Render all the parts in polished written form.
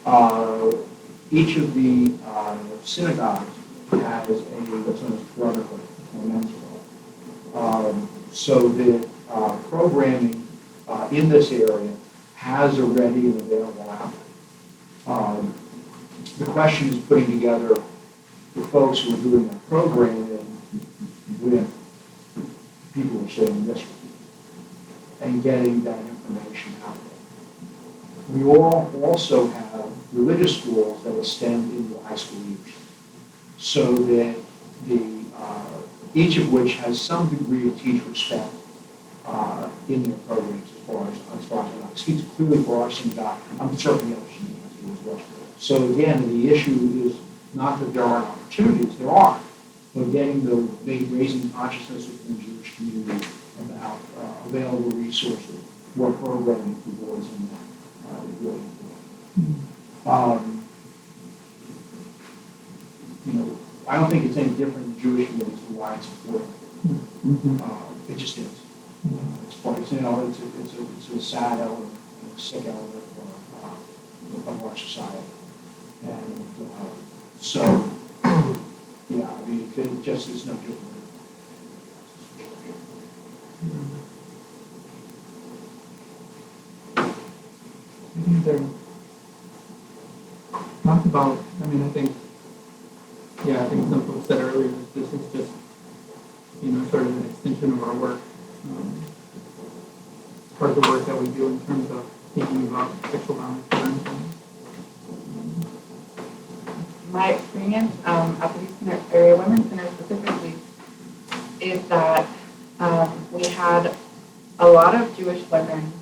Uh, each of the synagogues has what's known as brotherhood or mentor. So that programming in this area has a ready and available outlet. The question is putting together the folks who are doing that programming with people who are sitting in this room and getting that information out there. We all also have religious schools that extend into high school years, so that each of which has some degree of teacher respect in their programs as far as I speak clearly for our synagogue. I'm certainly other synagogues as well. So again, the issue is not that there aren't opportunities, there are, but raising consciousness within the Jewish community about available resources for programming for boys and men is really important. I don't think it's any different in Jewish communities as to why it's important. It just is. It's a sad element, a sick element of our society. And so, yeah, I mean, it just is no different. I think there talked about, I think some folks said earlier that this is just, sort of an extension of our work. Part of the work that we do in terms of thinking about sexual violence prevention. My experience at the Houston Area Women's Center specifically is that we had a lot of Jewish women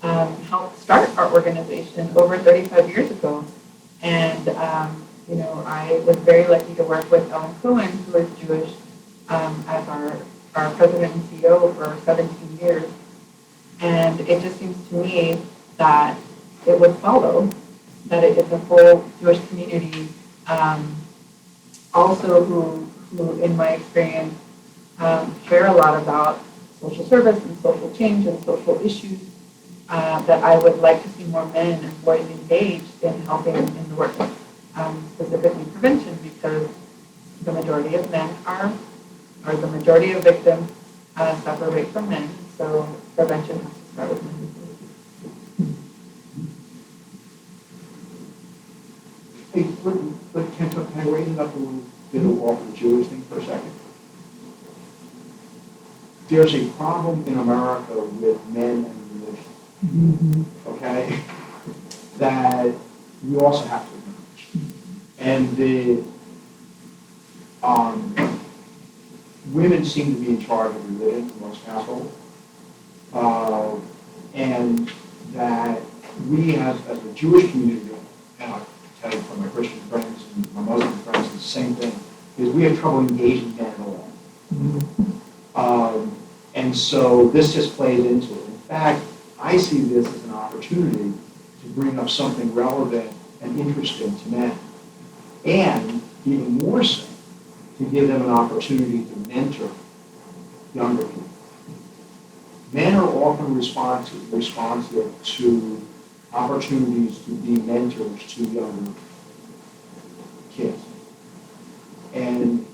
help start our organization over 35 years ago. And, I was very lucky to work with Ellen Cohen, who is Jewish, as our president and CEO for 17 years. And it just seems to me that it would follow that it is a whole Jewish community also who, in my experience, care a lot about social service and social change and social issues, that I would like to see more men and boys engaged in helping in the work, specifically prevention, because the majority of men or the majority of victims suffer rape from men, so prevention has to start with men. Hey, but can I raise it up a little bit of off the Jewish thing for a second? There's a problem in America with men and religion, okay, that we also have to acknowledge. And the women seem to be in charge of religion in most households, and that we as a Jewish community, and I tell you from my Christian friends and my Muslim friends, the same thing, is we have trouble engaging men at all. And so this just plays into it. In fact, I see this as an opportunity to bring up something relevant and interesting to men, and even more so, to give them an opportunity to mentor younger people. Men are often responsive to opportunities to be mentors to younger kids. And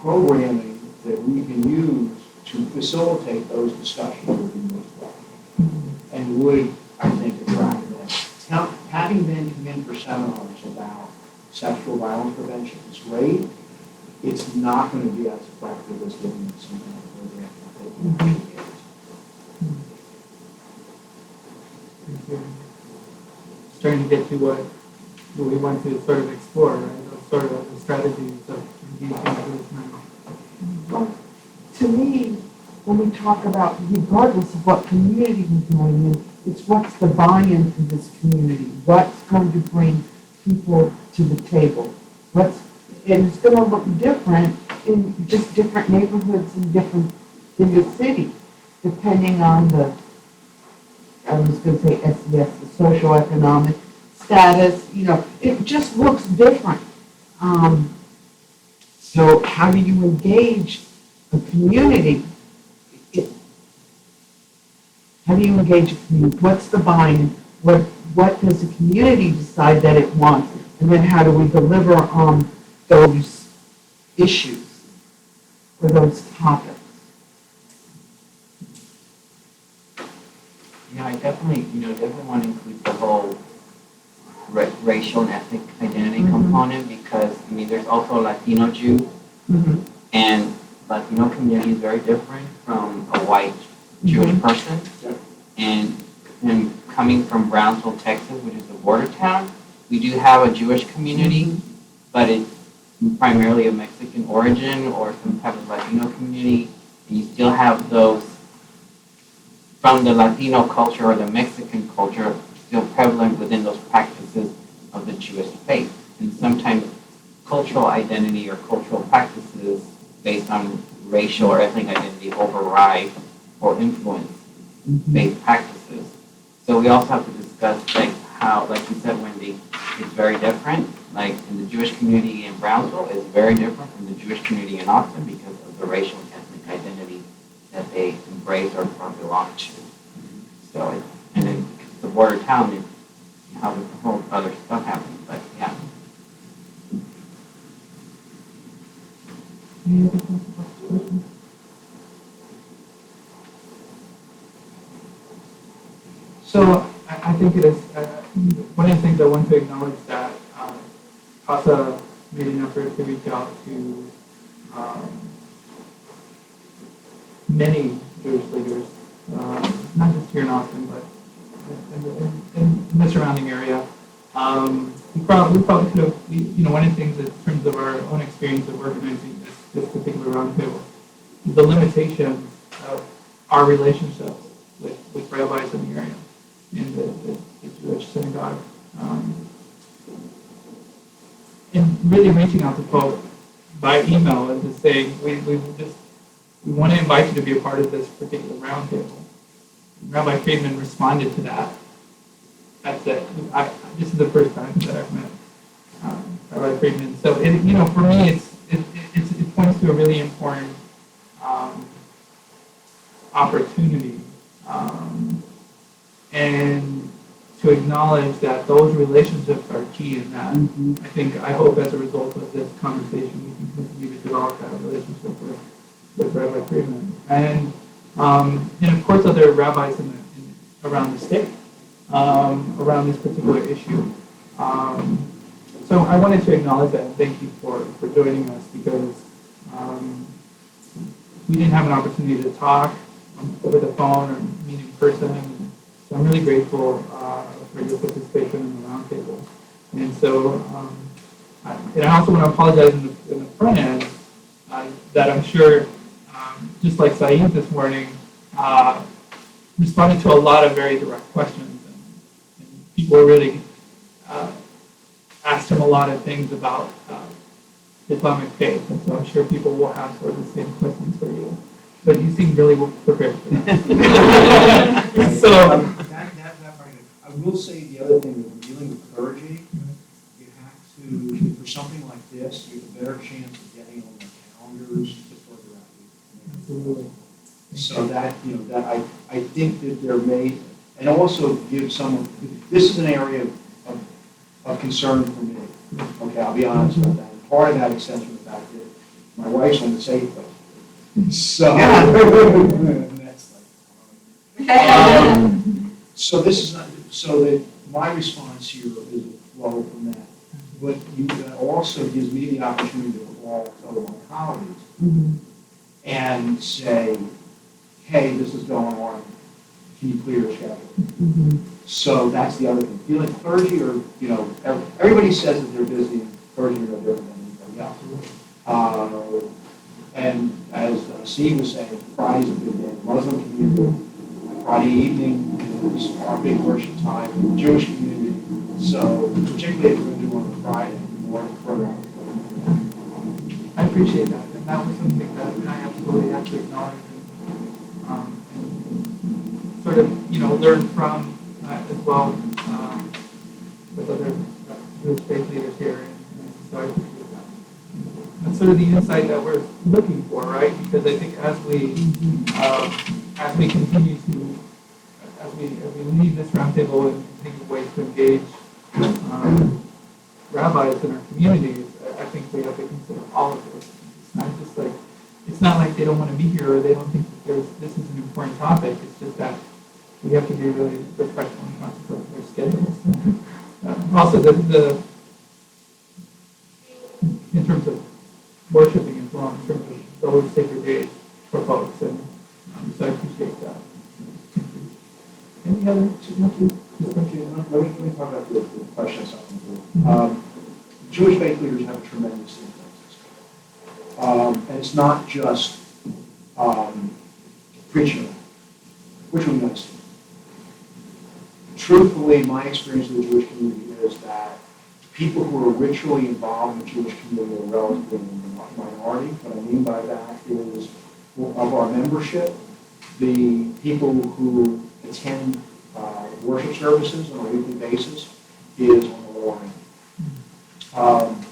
programming that we can use to facilitate those discussions would be most welcome and would, I think, attract men. Now, having men come in for seminars about sexual violence prevention is great. It's not going to be as effective as giving them some kind of program. Starting to get to what we want to sort of explore, right? Those sort of the strategies of engaging with men. Well, to me, when we talk about, regardless of what community we're going in, it's what's the buy-in to this community, what's going to bring people to the table, and it's going to look different in just different neighborhoods in the city, depending on the, I was going to say SES, the socioeconomic status, it just looks different. So how do you engage a community? How do you engage a community? What's the buy-in? What what does the community decide that it wants, and then how do we deliver on those issues or those topics? Yeah, I definitely, definitely want to include the whole racial and ethnic identity component because, there's also a Latino Jew, and Latino community is very different from a white Jewish person. Yep. And coming from Brownsville, Texas, which is a border town, we do have a Jewish community, but it's primarily of Mexican origin or some type of Latino community. And you still have those from the Latino culture or the Mexican culture still prevalent within those practices of the Jewish faith. And sometimes cultural identity or cultural practices based on racial or ethnic identity override or influence faith practices. So we also have to discuss how, like you said, Wendy, it's very different. Like in the Jewish community in Brownsville is very different from the Jewish community in Austin because of the racial and ethnic identity that they embrace or belong to. So, and then the border town, you have a whole other stuff happening, but yeah. Any other questions? So I think it is, one of the things I want to acknowledge that TAASA made an effort to reach out to many Jewish leaders, not just here in Austin, but in the surrounding area. We probably could have, one of the things in terms of our own experience of organizing this particular roundtable, the limitations of our relationships with rabbis in the area, in the Jewish synagogue. And really reaching out to folks by email and just saying, we want to invite you to be a part of this particular roundtable. Rabbi Friedman responded to that. That's it. This is the first time that I've met Rabbi Friedman. So, for me, it points to a really important opportunity, and to acknowledge that those relationships are key in that. I hope as a result of this conversation, we can continue to develop that relationship with Rabbi Friedman. And of course, other rabbis around the state, around this particular issue. So I wanted to acknowledge that and thank you for joining us because we didn't have an opportunity to talk over the phone or meet in person. So I'm really grateful for your participation in the roundtable. And so, and I also want to apologize in the front end that I'm sure, just like Saeed this morning, responded to a lot of very direct questions. And people really asked him a lot of things about Islamic faith. And so I'm sure people will have sort of the same questions for you. But you seem really well prepared for that. So, I will say the other thing, when dealing with clergy, you have to, for something like this, you have a better chance of getting on their calendars to further out. absolutely. So that, I think that there may, and also give someone, this is an area of concern for me. Okay, I'll be honest about that. And part of that extends from the fact that my wife's on the safe place. So, that's like, so this is not, so that my response here is a flow from that. But that also gives me the opportunity to call some of my colleagues and say, hey, this is going on, can you clear your schedule? So that's the other thing. Feeling clergy or, everybody says that they're busy, and clergy are no different than anybody else. And as Steve was saying, Friday's a big day. The Muslim community, Friday evening is our big worship time in the Jewish community. So particularly if we're going to do one on Friday, more program. I appreciate that. And that was something that I absolutely have to acknowledge and sort of, learn from as well with other Jewish faith leaders here. And so I appreciate that. That's sort of the insight that we're looking for, right? Because I think as we continue to, as we leave this roundtable and think of ways to engage rabbis in our communities, I think we have to consider all of this. It's not just like, it's not like they don't want to be here or they don't think that this is an important topic. It's just that we have to be really respectful and conscious of their schedules. Also, in terms of worshiping as well, in terms of those sacred days for folks, and so I appreciate that. Any other suggestions? Let me talk about the question something. Jewish faith leaders have a tremendous influence. And it's not just preaching, which we understand. Truthfully, my experience with the Jewish community is that people who are ritually involved in the Jewish community are relatively in the minority. What I mean by that is, of our membership, the people who attend worship services on a weekly basis is on the lower end.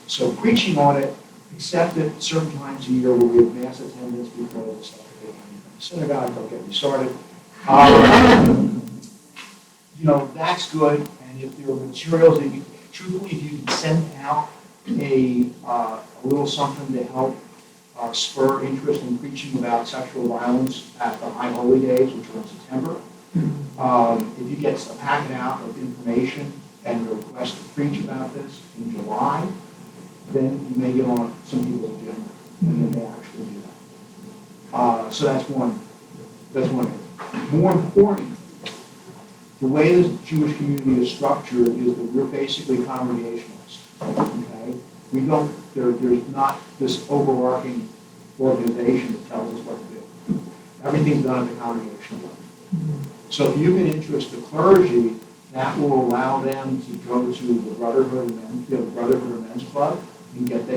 So preaching on it, except at certain times a year where we have mass attendance because it's like the synagogue, don't get me started. That's good, and if there are materials that you, truthfully, if you can send out a little something to help spur interest in preaching about sexual violence at the High Holy Days, which are in September, if you get a packet out of information and a request to preach about this in July, then you may get on some people's agenda, and then they actually do that. So that's one. More important, the way the Jewish community is structured is that we're basically congregationalists. Okay, there's not this overarching organization that tells us what to do. Everything's done at the congregational level. So if you can interest the clergy, that will allow them to go to the Brotherhood of Men's Club and get on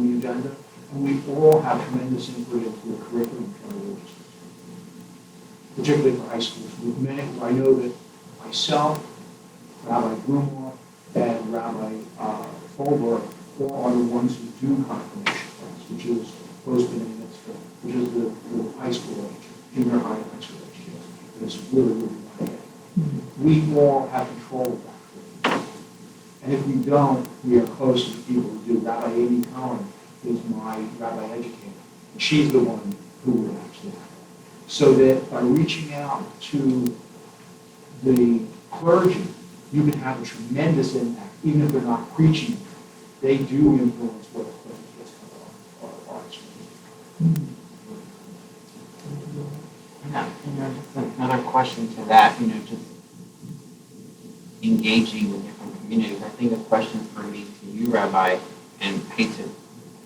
the agenda. And we all have tremendous input into the curriculum for religious, particularly for high schools. I know that myself, Rabbi Grumor, and Rabbi Folberg all are the ones who do confirmation class, which is post-B'nai Mitzvah, which is the high school age, junior high and high school age kids. It's really high age. We all have control of that. And if we don't, we are close to the people who do. Rabbi Amy Cohen is my rabbi educator. And she's the one who would actually have it. So that by reaching out to the clergy, you can have a tremendous impact, even if they're not preaching. They do influence what the clergy gets our experience. Just another question to that, just engaging with different communities. I think a question for me to you, Rabbi, and I hate to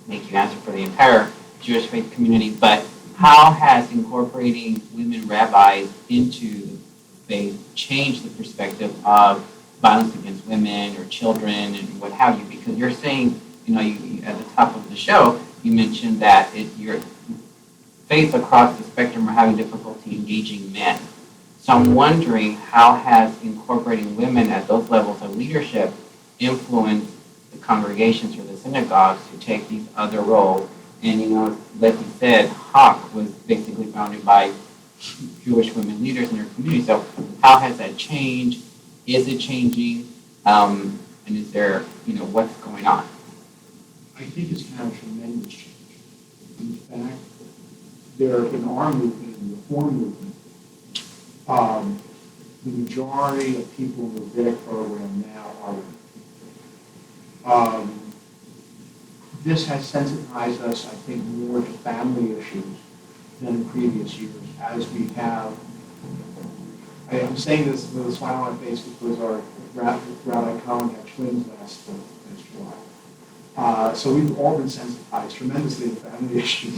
make you answer for the entire Jewish faith community, but how has incorporating women rabbis into the faith changed the perspective of violence against women or children and what have you? Because you're saying, you at the top of the show, you mentioned that your faith across the spectrum are having difficulty engaging men. So I'm wondering, how has incorporating women at those levels of leadership influenced the congregations or the synagogues to take these other roles? And, like you said, Hawk was basically founded by Jewish women leaders in their community. So how has that changed? Is it changing? And is there, what's going on? I think it's had a tremendous change. In fact, in our movement, in the Reform movement, the majority of people in the Rabbinic program now are women. This has sensitized us, I think, more to family issues than in previous years, as we have. I'm saying this with a smile on my face because our Rabbi Cohen had twins last July. So we've all been sensitized tremendously to family issues.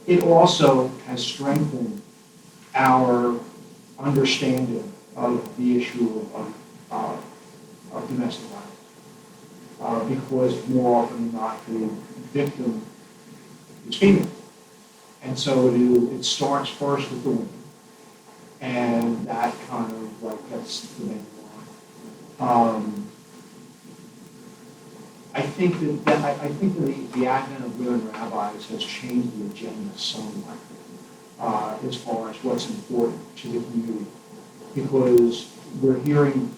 It also has strengthened our understanding of the issue of domestic violence. Because more often than not, the victim is female. And so it starts first with the women. And that kind of gets the main line. I think that the advent of women rabbis has changed the agenda somewhat. as far as what's important to the community. Because we're hearing,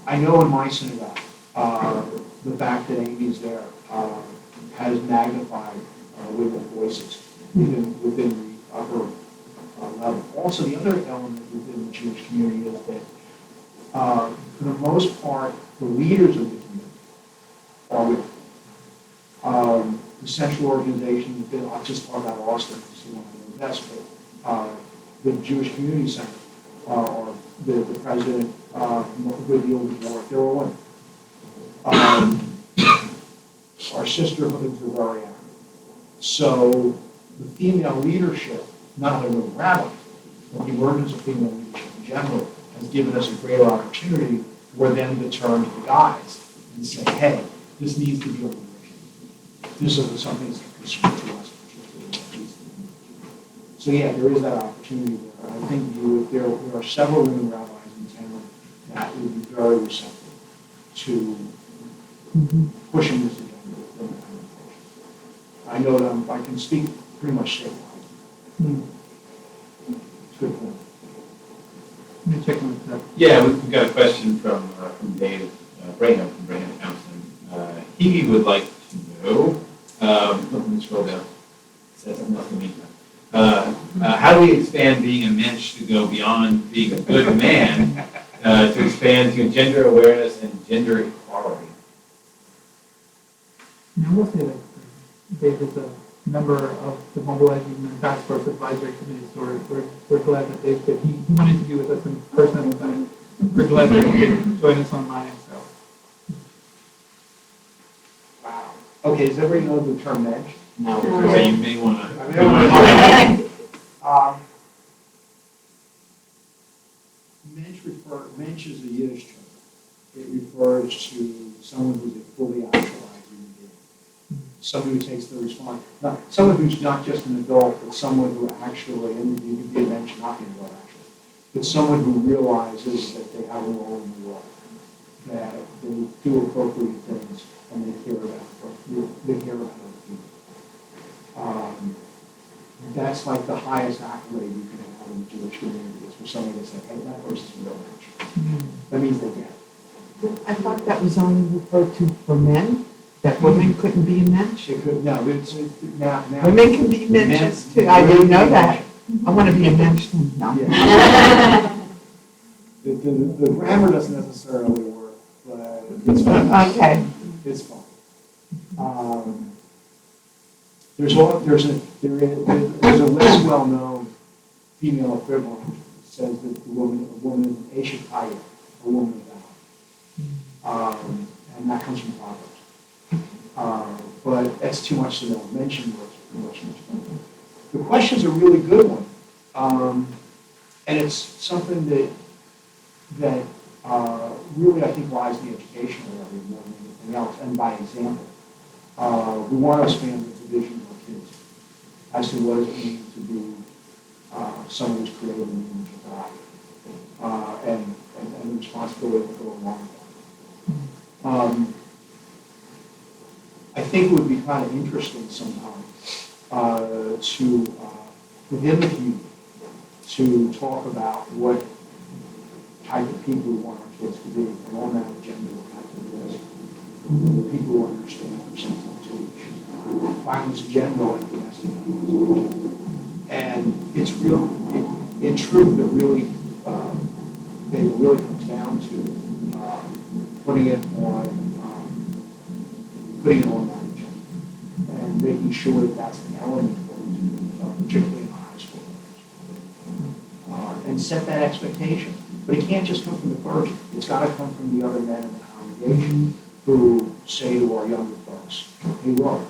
I know in my synagogue, the fact that Amy's there has magnified women's voices, even within the upper level. Also, the other element within the Jewish community is that, for the most part, the leaders of the community are women. The central organization, I'll just talk about Austin, because it's the one I know best, but the Jewish Community Center, or the president, a good deal before, they're a woman. Our sisterhoods are very active. So the female leadership, not only with rabbis, but the emergence of female leadership in general, has given us a greater opportunity for them to turn to the guys and say, hey, this needs to be a leadership. This is something that's a concern to us, particularly. So yeah, there is that opportunity there. I think there are several women rabbis in town that would be very receptive to pushing this agenda within the congregation. I know that I can speak pretty much statewide. It's a good point. Let me check with that. Yeah, we've got a question from Dave Braham from Braham Counseling. He would like to know, let me scroll down. It says enough to me. How do we expand being a mensch to go beyond being a good man to expand to gender awareness and gender equality? And I will say that Dave is a member of the Mobilizing and Task Force Advisory Committee, so we're glad that Dave did. He wanted to be with us in person, but we're glad that he could join us online. So. Wow. Okay, does everybody know the term mensch? No. So you may want to. Mensch is a Yiddish term. It refers to someone who's a fully actualized human being. Someone who takes the responsibility. Someone who's not just an adult, but someone who actually, and you can be a mensch, not an adult actually, but someone who realizes that they have a role in the world, that they do appropriate things, and they care about other people. That's like the highest accolade you can have in the Jewish community, is for somebody to say, hey, that person's a real mensch. That means they get it. I thought that was only referred to for men, that women couldn't be a mensch. It could, no, it's, now. Women can be mensches too, I didn't know that. I want to be a mensch then. No. Yeah. The grammar doesn't necessarily work, but it's fine. Okay. It's fine. There's a less well-known female equivalent that says that a woman is an Eshet Hayah, a woman of valor. And that comes from Proverbs. But that's too much to know. Mention works much better. The question's a really good one. And it's something that really, I think, lies in the educational area more than anything else, and by example. We want to expand the vision of our kids as to what it means to be someone who's created in the image of God, and the responsibility to go along with that. I think it would be kind of interesting sometimes to, within the community, to talk about what type of people we want our kids to be, and on that agenda we'll have to list the people who understand their sensitive to each violence in general and domestic violence. And it's real, in truth, it really, it really comes down to putting it on that agenda and making sure that that's an element for it, particularly in the high school. And set that expectation. But it can't just come from the clergy. It's got to come from the other men in the congregation who say to our younger folks, hey, look,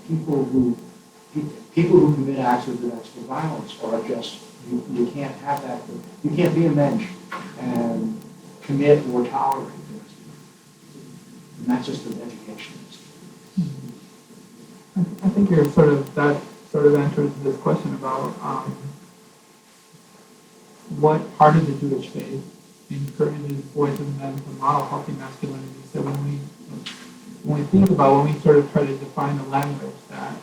people who commit acts of domestic violence are just, you can't have that. You can't be a mensch and commit or tolerate domestic violence. And that's just an education. I think that sort of answers this question about what part of the Jewish faith encourages boys and men to model healthy masculinity. So when we think about, when we sort of try to define the language that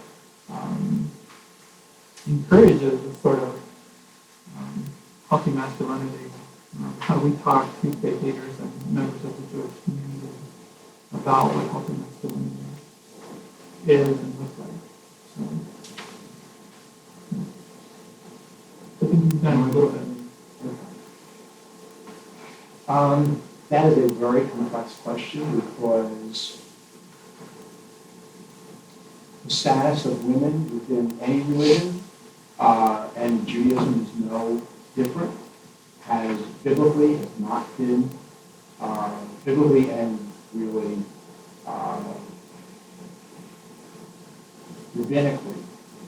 encourages a sort of healthy masculinity. How do we talk to faith leaders and members of the Jewish community about what healthy masculinity is and looks like? So, I think you've done a little bit. That is a very complex question because the status of women within any religion, and Judaism is no different, has biblically has not been, biblically and really rabbinically,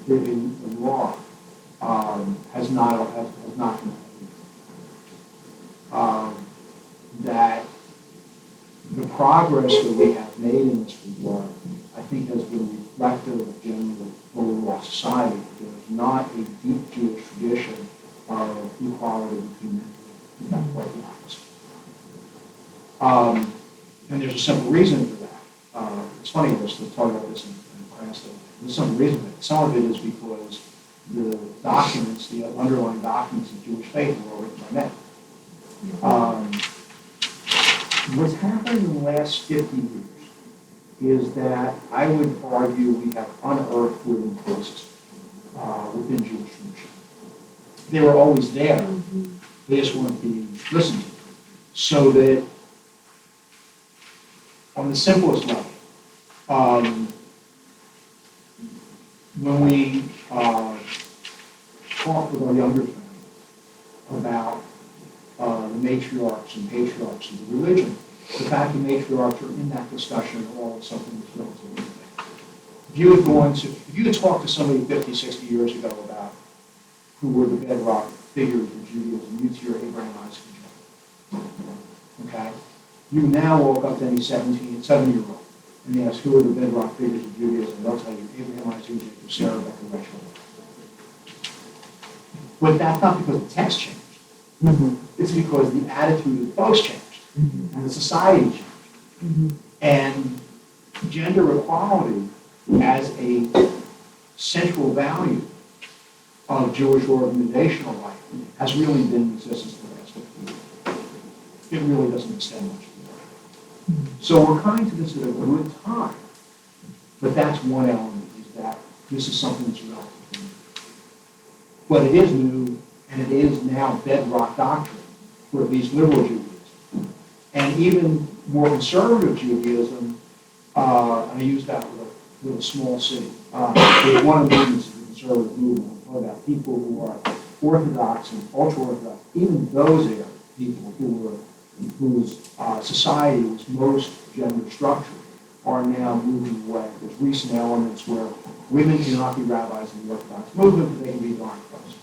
in law, has not been. That the progress that we have made in this regard, I think, has been reflective of general overall society. There's not a deep Jewish tradition of equality between men and women. Quite the opposite. And there's a simple reason for that. It's funny, I was talk about this in class. There's a simple reason for that. Some of it is because the documents, the underlying documents of Jewish faith were all written by men. What's happened in the last 50 years is that I would argue we have unearthed living places within Jewish tradition. They were always there. They just weren't being listened to. So that on the simplest level, when we talk with our younger friends about the matriarchs and patriarchs of the religion, the fact that matriarchs are in that discussion all something that's relatively new. If you had talked to somebody 50, 60 years ago about who were the bedrock figures of Judaism, you'd hear Abraham, Isaac, and Jacob. Okay? You now walk up to any 7-year-old and ask who are the bedrock figures of Judaism, they'll tell you Abraham, Isaac, Jacob, Sarah, Rebecca, Rachel. But that's not because the text changed. It's because the attitude of the folks changed, and the society changed. And gender equality as a central value of Jewish organizational life has really been in existence for the last 50 years. It really doesn't extend much further. So we're coming to this at a good time, but that's one element, is that this is something that's relatively new. But it is new, and it is now bedrock doctrine for at least liberal Judaism. And even more conservative Judaism, and I use that with a small city. There's one of the movements of the conservative movement. I'm talking about people who are Orthodox and ultra-Orthodox, even those areas, people whose society was most gender structured, are now moving away. There's recent elements where women cannot be rabbis in the Orthodox movement, but they can be darn close.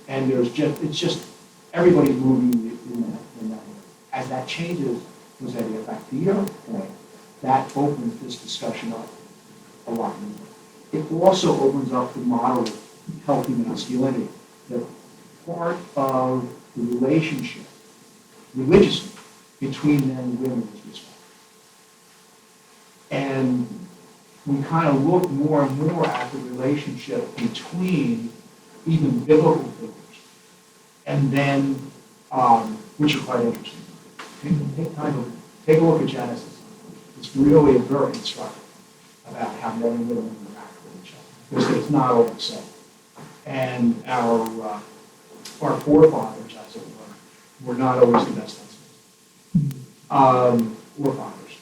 And it's just everybody's moving in that way. As that changes, was that back to your point, that opens this discussion up a lot more. It also opens up the model of healthy masculinity, that part of the relationship, religiously, between men and women is respect. And we kind of look more and more at the relationship between even biblical figures, and then, which are quite interesting. Take a look at Genesis. It's really very instructive about how men and women interact with each other, because it's not all the same. And our forefathers, as it were not always the best husbands. Or fathers.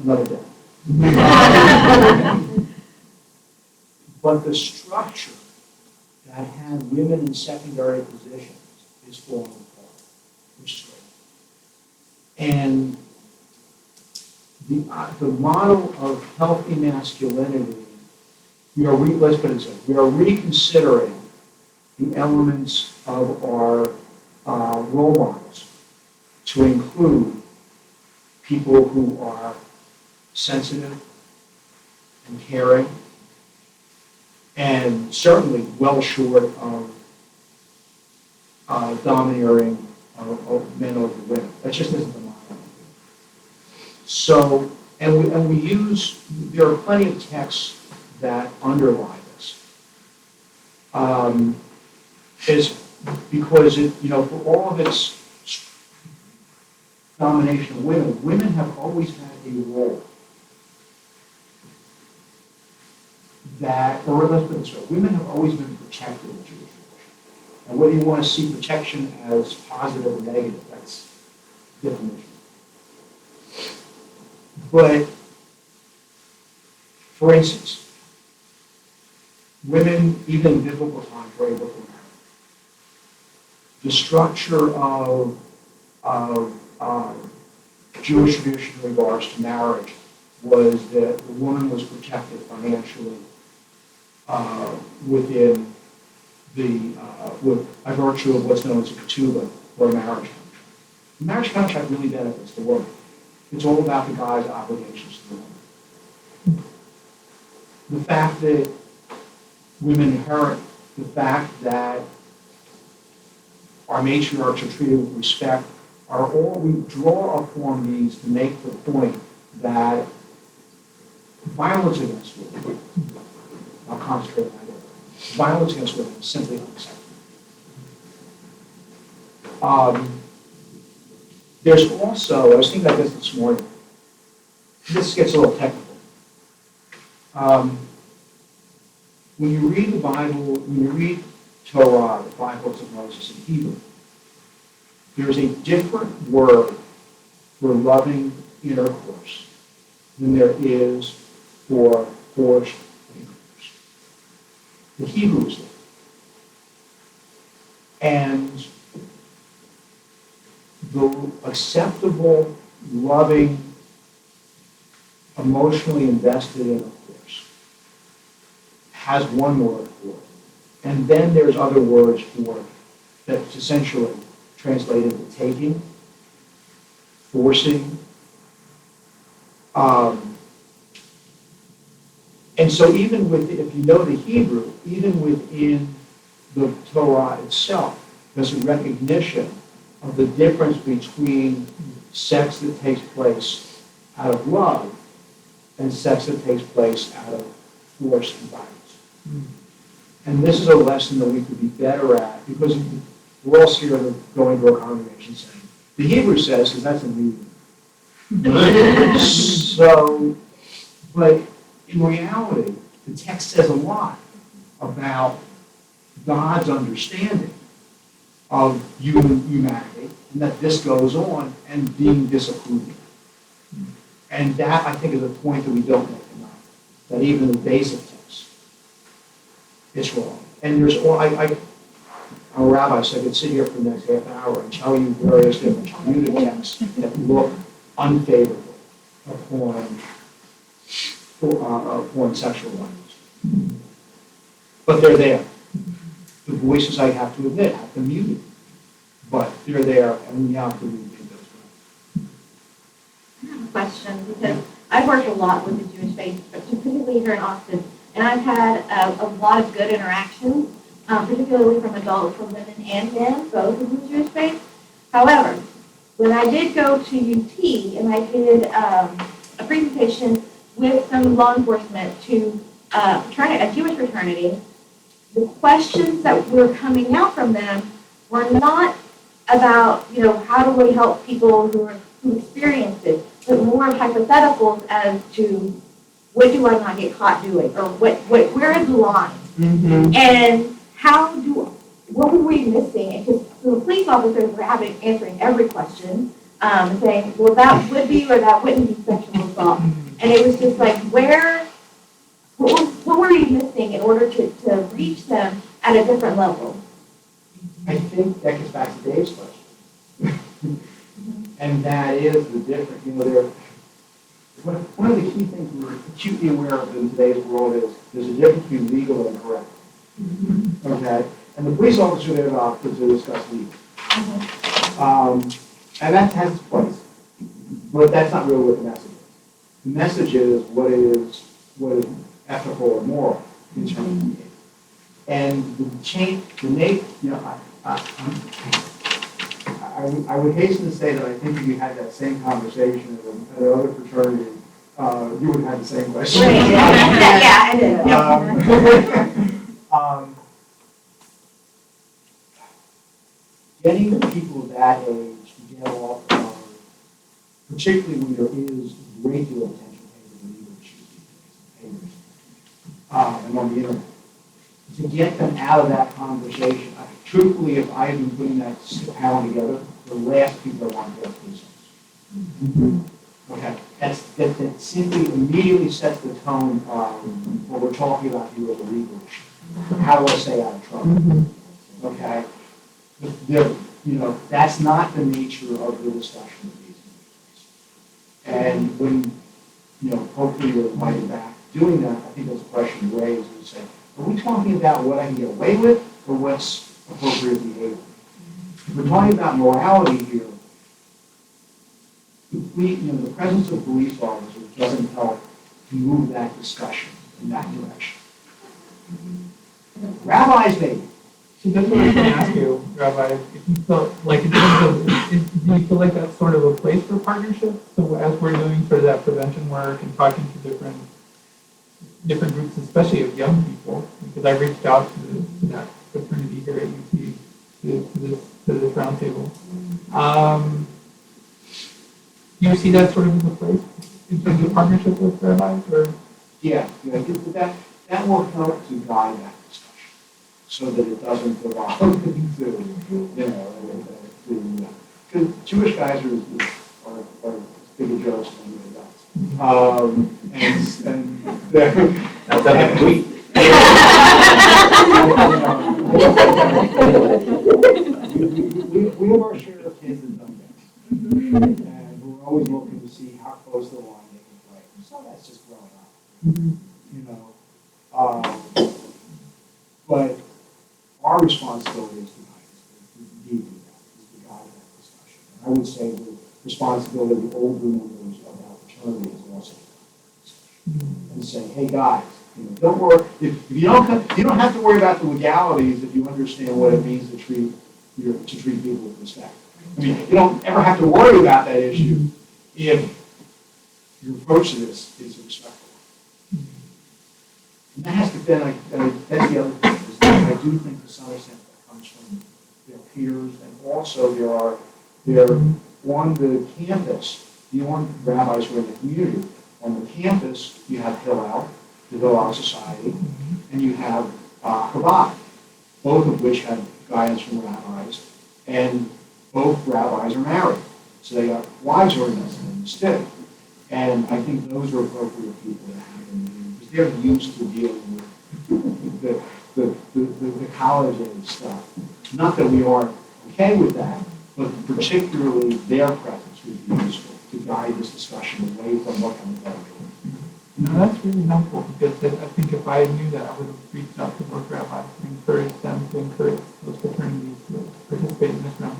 Another day. But the structure that had women in secondary positions is falling apart, which is great. And the model of healthy masculinity, let's put it this way, we are reconsidering the elements of our role models to include people who are sensitive and caring, and certainly well short of domineering of men over women. That just isn't the model. So, and we use, there are plenty of texts that underlie this. is because it, for all of its domination of women, women have always had a role that, or let's put it this way, women have always been protected in Jewish religion. And whether you want to see protection as positive or negative, that's a different issue. But, for instance, women, even in biblical times, were able to marry. The structure of Jewish tradition in regards to marriage was that the woman was protected financially within by virtue of what's known as a ketubah, or a marriage contract. The marriage contract really benefits the woman. It's all about the guy's obligations to the woman. The fact that women inherit, the fact that our matriarchs are treated with respect, are all, we draw upon these to make the point that violence against women, I'll concentrate on that, violence against women is simply unacceptable. There's also, I was thinking about this morning, this gets a little technical. When you read the Bible, when you read Torah, the 5 books of Moses in Hebrew, there's a different word for loving intercourse than there is for forced intercourse. The Hebrew is there. And the acceptable, loving, emotionally invested intercourse has one word for it. And then there's other words for it that's essentially translated to taking, forcing. And so even with, if you know the Hebrew, even within the Torah itself, there's a recognition of the difference between sex that takes place out of love and sex that takes place out of force and violence. And this is a lesson that we could be better at, because we're all scared of going to a congregation saying, the Hebrew says, because that's a new. So, but in reality, the text says a lot about God's understanding of humanity, and that this goes on, and being disapproving. And that, I think, is a point that we don't make enough, that even the basic text, it's wrong. And there's all, I'm a rabbi, so I could sit here for the next half hour and tell you various different Talmudic texts that look unfavorable upon sexual violence. But they're there. The voices, I have to admit, have been muted. But they're there, and we have to read those. I have a question, because I've worked a lot with the Jewish faith, but particularly here in Austin, and I've had a lot of good interactions, particularly from adults, from women and men, both of the Jewish faith. However, when I did go to UT and I did a presentation with some law enforcement to a Jewish fraternity, the questions that were coming out from them were not about, how do we help people who experience it, but more of hypotheticals as to what do I not get caught doing, or where is the line? Mm-hmm. And what were we missing? Because the police officers were answering every question, saying, well, that would be or that wouldn't be sexual assault. And it was just like, what were you missing in order to reach them at a different level? I think that gets back to Dave's question. And that is the difference, one of the key things we're acutely aware of in today's world is there's a difference between legal and correct. Mm-hmm. Okay? And the police officer there to discuss legal. Mm-hmm. And that has its place. But that's not really what the message is. The message is what is ethical or moral in terms of behavior. And I would hasten to say that I think if you had that same conversation at another fraternity, you would have had the same question. Yeah, I did. people of that age to get off of, particularly when there is a great deal of attention paid to the legal issues these days, and on the internet, to get them out of that conversation. Truthfully, if I had been putting that panel together, the last people I want to get police officers. Okay, that simply immediately sets the tone of what we're talking about here with the legal issue. How do I stay out of trouble? Okay, that's not the nature of the discussion of these issues. And when, hopefully we're invited back doing that, I think that's a question raised and say, are we talking about what I can get away with or what's appropriate behavior? If we're talking about morality here, the presence of police officers doesn't help to move that discussion in that direction. Rabbis, maybe. So that's what I was going to ask you, Rabbi, if you felt like, in terms of, do you feel like that's sort of a place for partnerships? So as we're doing sort of that prevention work and talking to different groups, especially of young people, because I reached out to that fraternity here at UT, to this roundtable. Do you see that sort of as a place in terms of partnership with rabbis, or? Yeah, that will help to guide that discussion so that it doesn't devolve into, because Jewish guys are bigger jokes than anybody else. That's a tweet. We have our share of kids in dumb guys. And we're always looking to see how close to the line they can play. So that's just growing up. But our responsibility is to guide that discussion. And I would say the responsibility of the older members of our fraternity is also and say, hey guys, don't worry. If you don't have to worry about the legalities if you understand what it means to treat people with respect. I mean, you don't ever have to worry about that issue if your approach to this is respectful. And that has to be, that's the other thing, is that I do think to some extent that comes from their peers, and also they're on the campus, beyond rabbis who are in the community. On the campus, you have Hillel, the Hillel Society, and you have Chabad, both of which have guidance from rabbis, and both rabbis are married. So they got wives who are invested in this too. And I think those are appropriate people to have in the room, because they're used to dealing with the college age stuff. Not that we aren't okay with that, but particularly their presence would be useful to guide this discussion away from what comes out of it. No, that's really helpful, because I think if I knew that, I would have reached out to both rabbis to encourage them to encourage those fraternities to participate in this round.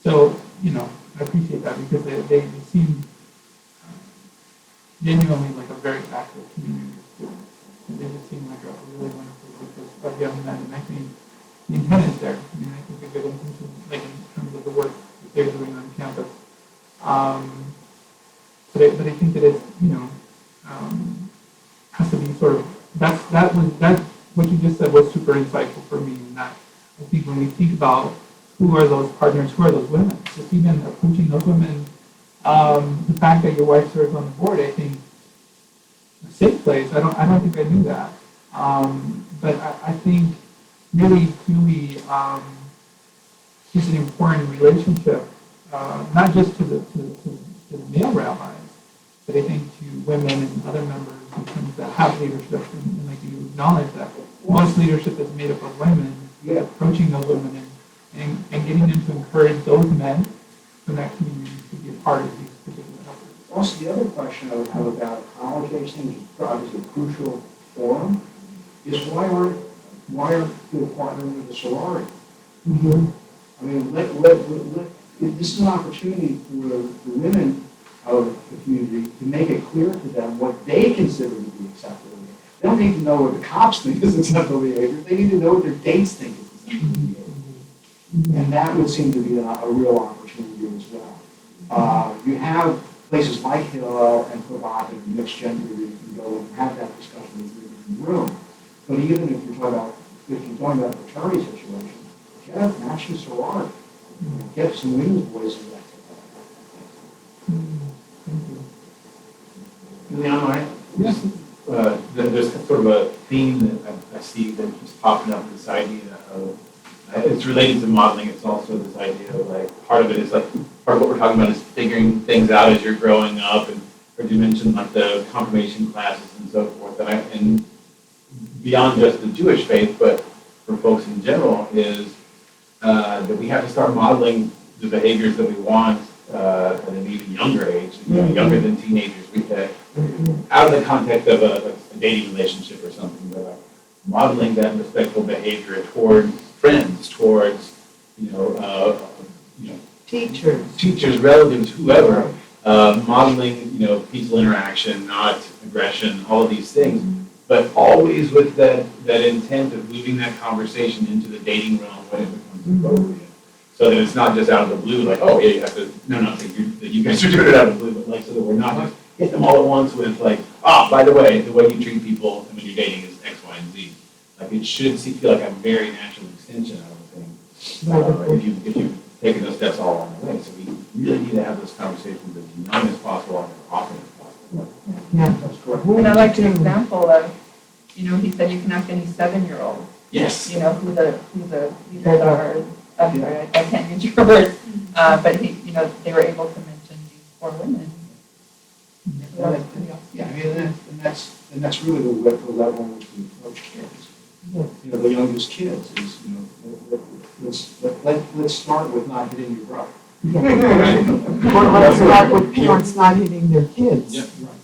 So, I appreciate that, because they seem genuinely like a very active community of students. And they just seem like a really wonderful group of young men, and I think the intent is there. I mean, I think a good intention, like in terms of the work that they're doing on campus. But I think that it, has to be sort of, that what you just said was super insightful for me, and that I think when we think about who are those partners, who are those women, just even approaching those women, the fact that your wife serves on the board, I think, a safe place, I don't think I knew that. But I think really, truly, it's an important relationship, not just to the male rabbis, but I think to women and other members in terms that have leadership, and like you acknowledge that most leadership is made up of women, approaching those women and getting them to encourage those men from that community to be a part of these particular efforts. Also, the other question I would have about college age things, which is obviously a crucial forum, is why aren't you partnering with a sorority? I mean, this is an opportunity for the women of the community to make it clear to them what they consider to be acceptable behavior. They don't need to know what the cops think is acceptable behavior. They need to know what their dates think is acceptable behavior. And that would seem to be a real opportunity as well. You have places like Hillel and Chabad and mixed gender where you can go and have that discussion in the room. But even if you're talking about the fraternity situation, actually sorority. Get some women's voice in that. Juliano, there's sort of a theme that I see that keeps popping up, this idea of, it's related to modeling, it's also this idea of like, part of it is like, part of what we're talking about is figuring things out as you're growing up, and heard you mention like the confirmation classes and so forth, and beyond just the Jewish faith, but for folks in general, is that we have to start modeling the behaviors that we want at an even younger age, younger than teenagers. Out of the context of a dating relationship or something, but modeling that respectful behavior towards friends, towards teachers, relatives, whoever, modeling peaceful interaction, not aggression, all of these things, but always with that intent of moving that conversation into the dating realm when it becomes appropriate. So that it's not just out of the blue, like, oh, yeah, you have to, that you guys are doing it out of the blue, but like, so that we're not just hit them all at once with like, by the way you treat people when you're dating is X, Y, and Z. Like, it should feel like a very natural extension out of the thing. If you've taken those steps all along the way. So we really need to have those conversations as young as possible and as often as possible. Yeah. That's correct. And I like the example of, he said you can ask any 7-year-old, Yes. who the leaders are. I'm sorry, I can't use your words, but they were able to mention these 4 women. So that's pretty awesome. Yeah, I mean, and that's really the level in which we approach kids. The youngest kids is, let's start with not hitting your brother. Or let's start with parents not hitting their kids. Yeah, right.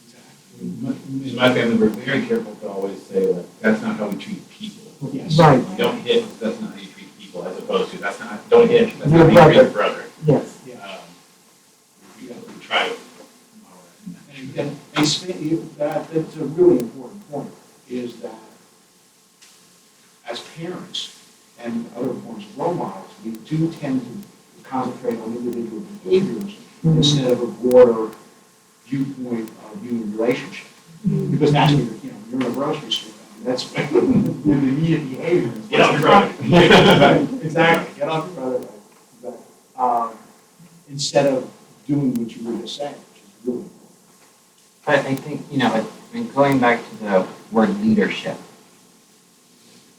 Exactly. In my family, we're very careful to always say that that's not how we treat people. Yes. Right. You don't hit, that's not how you treat people, as opposed to, don't hit, that's not how you treat your brother. Yes. We try to. And that's a really important point, is that as parents and other forms of role models, we do tend to concentrate on individual behaviors instead of a broader viewpoint of human relationship. Because that's what you're in a grocery store, that's the immediate behavior. Get off your brother. Exactly, get off your brother. Exactly. Instead of doing what you were just saying, which is really important. But I think, going back to the word leadership,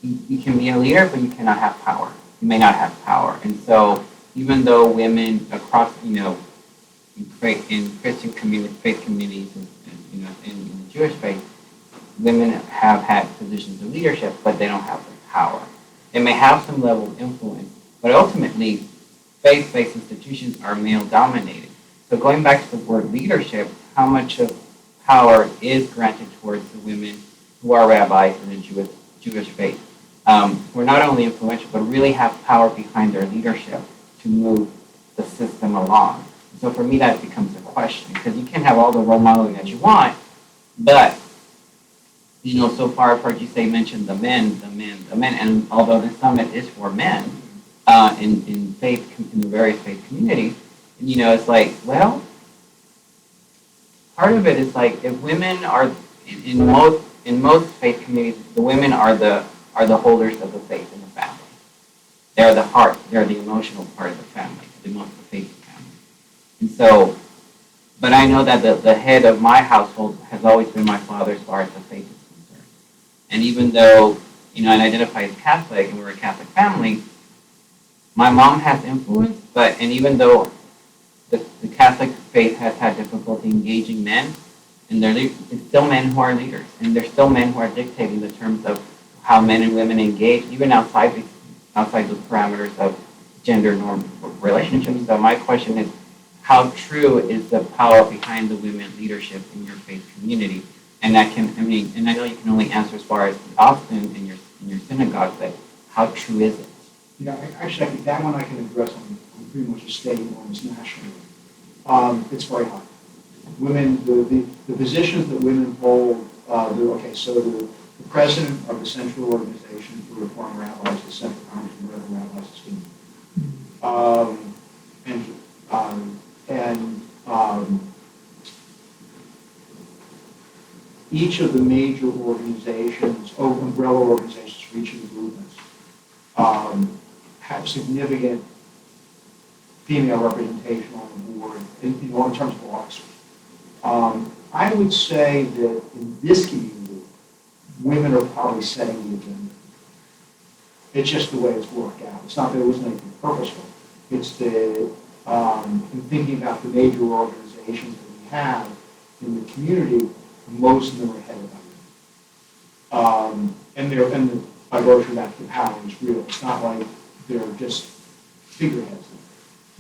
you can be a leader, but you cannot have power. You may not have power. And so even though women across, in Christian community, faith communities, and in the Jewish faith, women have had positions of leadership, but they don't have the power. They may have some level of influence, but ultimately, faith-based institutions are male-dominated. So going back to the word leadership, how much of power is granted towards the women who are rabbis in the Jewish faith, who are not only influential, but really have power behind their leadership to move the system along. So for me, that becomes a question, because you can have all the role modeling that you want, but, so far I've heard you mention the men, and although the summit is for men, in the various faith communities, it's like, well, part of it is like, if women are, in most faith communities, the women are the holders of the faith in the family. They're the heart, they're the emotional part of the family, the faith family. And so, but I know that the head of my household has always been my father as far as the faith is concerned. And even though, I identify as Catholic and we're a Catholic family, my mom has influence, and even though the Catholic faith has had difficulty engaging men, and it's still men who are leaders, and there's still men who are dictating the terms of how men and women engage, even outside the parameters of gender norm relationships. So my question is, how true is the power behind the women leadership in your faith community? And I know you can only answer as far as often in your synagogue, but how true is it? Actually, I think that one I can address on pretty much a state or almost nationally. It's very high. Women, the positions that women hold, the president of the Central Organization for Reform Rabbis, the Central Congress of Reverend Rabbis, each of the major organizations, umbrella organizations for each of the movements, significant female representation on the board in terms of officers. I would say that in this community, women are probably setting the agenda. It's just the way it's worked out. It's not that it wasn't anything purposeful. It's that in thinking about the major organizations that we have in the community, most of them are headed by women. And by virtue of that, the power is real. It's not like they're just figureheads.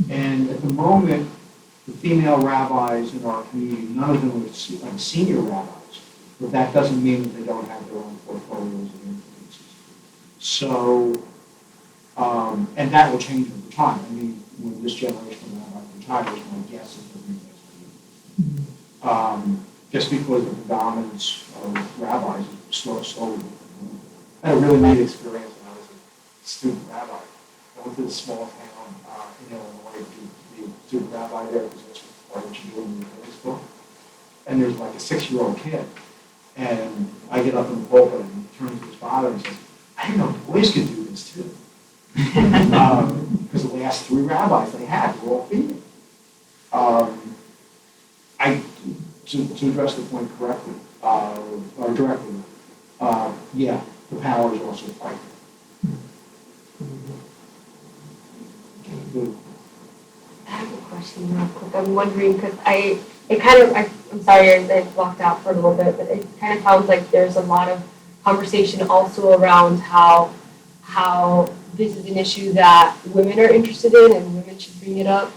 And at the moment, the female rabbis in our community, none of them are senior rabbis, but that doesn't mean that they don't have their own portfolios of influences. So, and that will change over time. I mean, when this generation of rabbis retires, my guess is they'll be next. Just because of the dominance of rabbis is slowly. I had a really neat experience when I was a student rabbi. I went to this small town in Illinois to be a student rabbi there because that's what you do in the grade school. And there's like a 6-year-old kid. And I get up in the pulpit and he turns to his father and says, I didn't know boys could do this too. Because the last 3 rabbis they had were all female. To address the point correctly, or directly, yeah, the power is also fighting. I have a question real quick. I'm wondering, because I'm sorry I walked out for a little bit, but it kind of sounds like there's a lot of conversation also around how this is an issue that women are interested in and women should bring it up.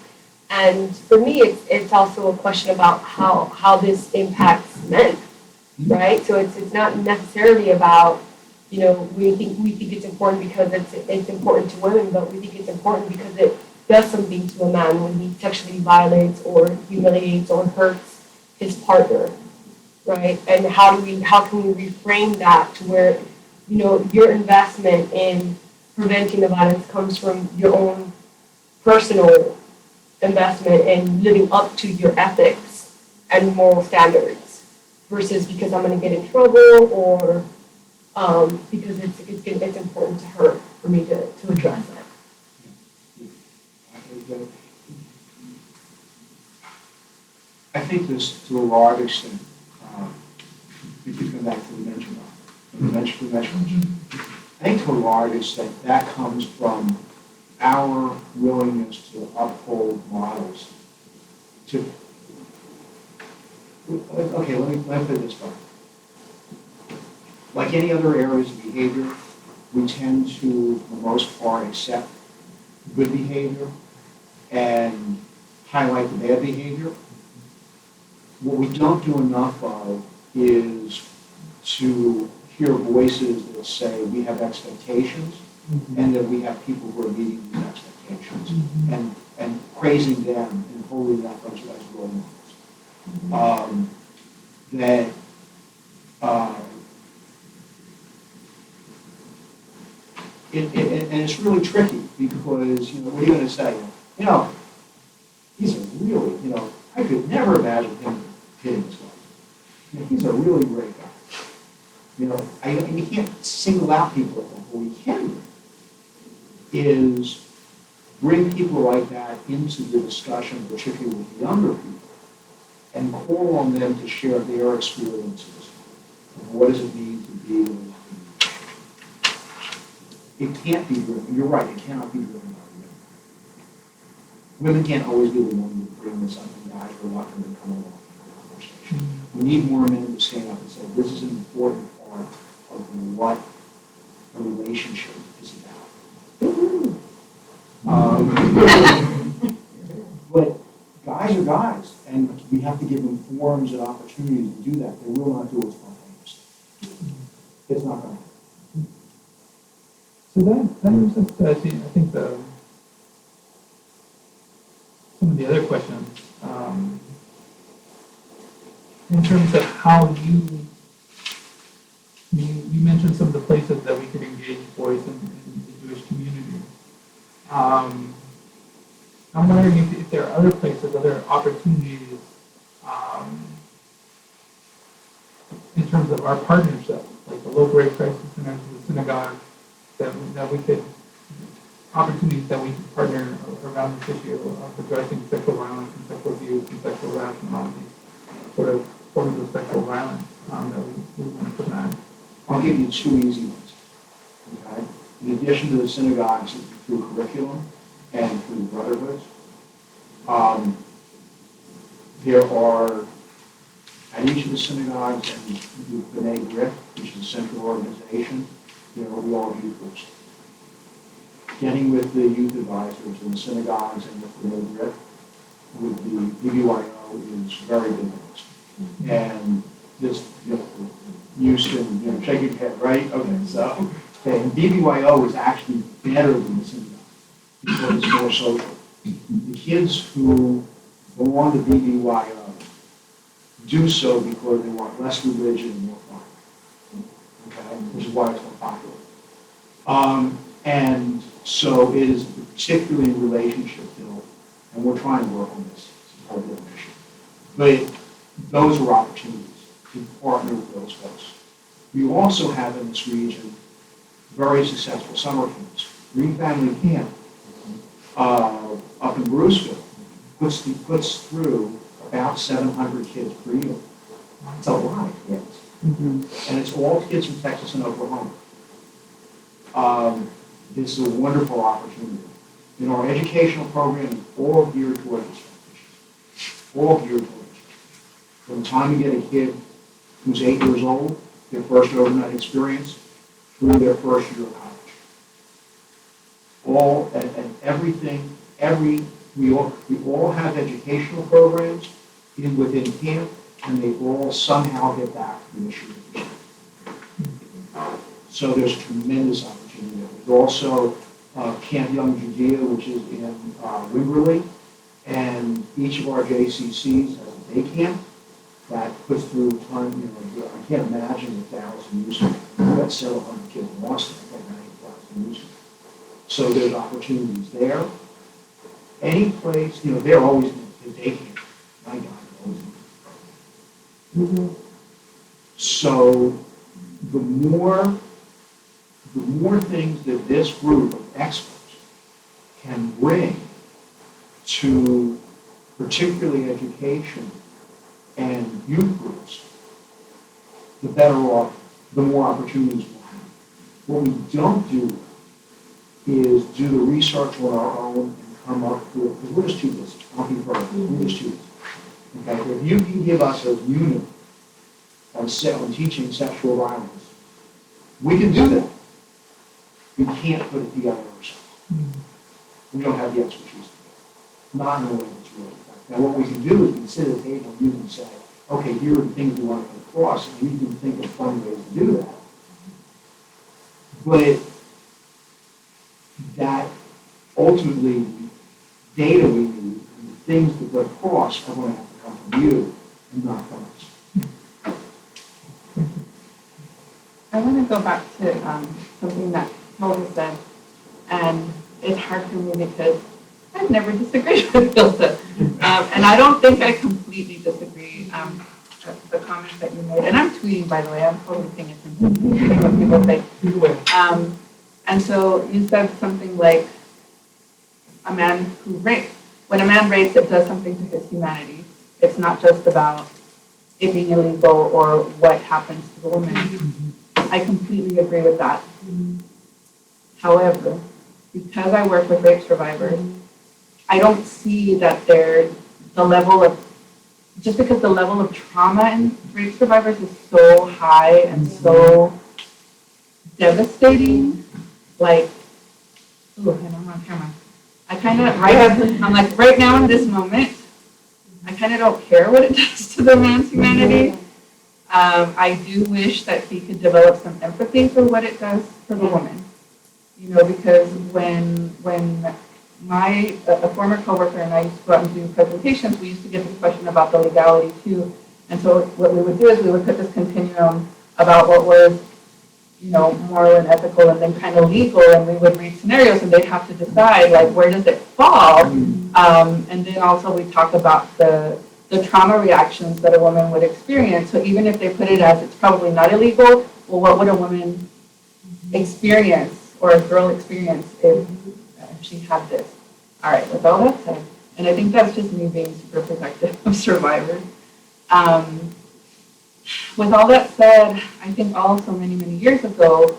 And for me, it's also a question about how this impacts men, right? So it's not necessarily about, we think it's important because it's important to women, but we think it's important because it does something to a man when he sexually violates or humiliates or hurts his partner, right? And how can we reframe that to where, your investment in preventing the violence comes from your own personal investment in living up to your ethics and moral standards versus because I'm going to get in trouble or because it's important to her for me to address it. I think this, to a large extent, if you come back to the mention I think to a large extent that comes from our willingness to uphold models. Okay, let me put it this way. Like any other areas of behavior, we tend to, for the most part, accept good behavior and highlight the bad behavior. What we don't do enough of is to hear voices that say we have expectations and that we have people who are meeting these expectations and praising them and holding that up as role models. And it's really tricky because, what are you going to say? He's a really, I could never imagine him hitting his wife. He's a really great guy. And you can't single out people like that. What we can do is bring people like that into the discussion, particularly with younger people, and call on them to share their experiences of what does it mean to be in a community. It can't be driven, you're right, it cannot be driven by women. Women can't always be the one to bring this up, and guys are reluctant to come along in the conversation. We need more men to stand up and say, this is an important part of what a relationship is about. But guys are guys, and we have to give them forms and opportunities to do that. They will not do it spontaneously. It's not going to happen. So that moves us to, I think some of the other questions, in terms of how you mentioned some of the places that we could engage boys in the Jewish community. I'm wondering if there are other places, other opportunities, in terms of our partnership, like the local rape crisis centers, the synagogue, that we could opportunities that we can partner around this issue of addressing sexual violence and sexual abuse and sexual harassment, sort of forms of sexual violence that we want to prevent. I'll give you two easy ones. Okay? In addition to the synagogues through curriculum and through brotherhoods, there are, at each of the synagogues and the B'nai B'rith, which is a central organization, there are all youth groups. Getting with the youth advisors in the synagogues and with B'nai B'rith, with the BBYO is very big on this. And this, Houston, shake your head, right? Okay, so, and BBYO is actually better than the synagogue because it's more social. The kids who belong to BBYO do so because they want less religion and more fun. Okay, which is why it's more popular. And so it is particularly relationship built, and we're trying to work on this. It's a whole different issue. But those are opportunities to partner with those folks. We also have in this region very successful summer camps. Green Family Camp up in Bruceville puts through about 700 kids per year. That's a lot of kids. And it's all kids from Texas and Oklahoma. This is a wonderful opportunity. In our educational program, all geared towards this. All geared towards this. From the time you get a kid who's 8 years old, their first overnight experience, through their first year of college. All and everything, we all have educational programs within camp, and they all somehow get back to the issue of the So there's tremendous opportunity there. There's also Camp Young Judea, which is in Wimberley, and each of our JCCs has a day camp that puts through a ton, I can't imagine if Dallas and Houston, we've got several hundred kids in Austin, I can't imagine Dallas and Houston. So there's opportunities there. Any place, they're always in the day camp. My God, they're always in. So the more things that this group of experts can bring to particularly education and youth groups, the better off, the more opportunities we'll have. What we don't do is do the research on our own and come up with, because we're just too busy. I'll be perfect, we're just too busy. Okay, if you can give us a unit on teaching sexual violence, we can do that. We can't put it together ourselves. We don't have the expertise. Not in a way that's really effective. Now, what we can do is we can sit at a table and you can say, okay, here are the things we want to get across, and we can think of fun ways to do that. But that ultimately, data we need and the things that get across are going to have to come from you and not from us. I want to go back to something that Hilda said, and it's hard for me because I've never disagreed with Hilda. And I don't think I completely disagree the comments that you made. And I'm tweeting, by the way, I'm totally paying attention to what people say. And so you said something like a man who rapes. When a man rapes, it does something to his humanity. It's not just about it being illegal or what happens to the woman. I completely agree with that. However, because I work with rape survivors, I don't see that just because the level of trauma in rape survivors is so high and so devastating, like, ooh, and I'm on camera. I'm like, right now in this moment, I kind of don't care what it does to the man's humanity. I do wish that he could develop some empathy for what it does for the woman. Because when a former coworker and I used to go out and do presentations, we used to get this question about the legality too. And so what we would do is we would put this continuum about what was, moral and ethical and then kind of legal, and we would read scenarios and they'd have to decide, like, where does it fall? And then also we talk about the trauma reactions that a woman would experience. So even if they put it as it's probably not illegal, well, what would a woman experience or a girl experience if if she had this. All right, with all that said, and I think that's just me being super protective of survivors. With all that said, I think also many, many years ago,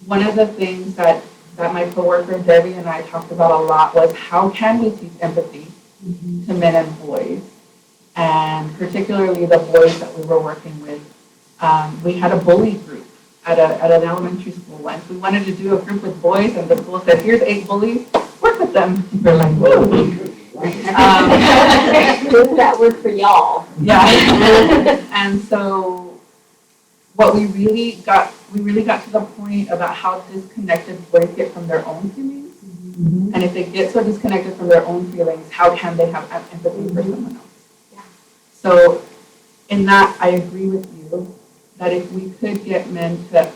one of the things that my coworker Debbie and I talked about a lot was how can we teach empathy to men and boys, and particularly the boys that we were working with. We had a bully group at an elementary school once. We wanted to do a group with boys, and the school said, "Here's 8 bullies. Work with them." We're like, "Woo!" Does that work for y'all? Yeah. And so what we really got to the point about how disconnected boys get from their own feelings. And if they get so disconnected from their own feelings, how can they have empathy for someone else? Yeah. So in that, I agree with you that if we could get men to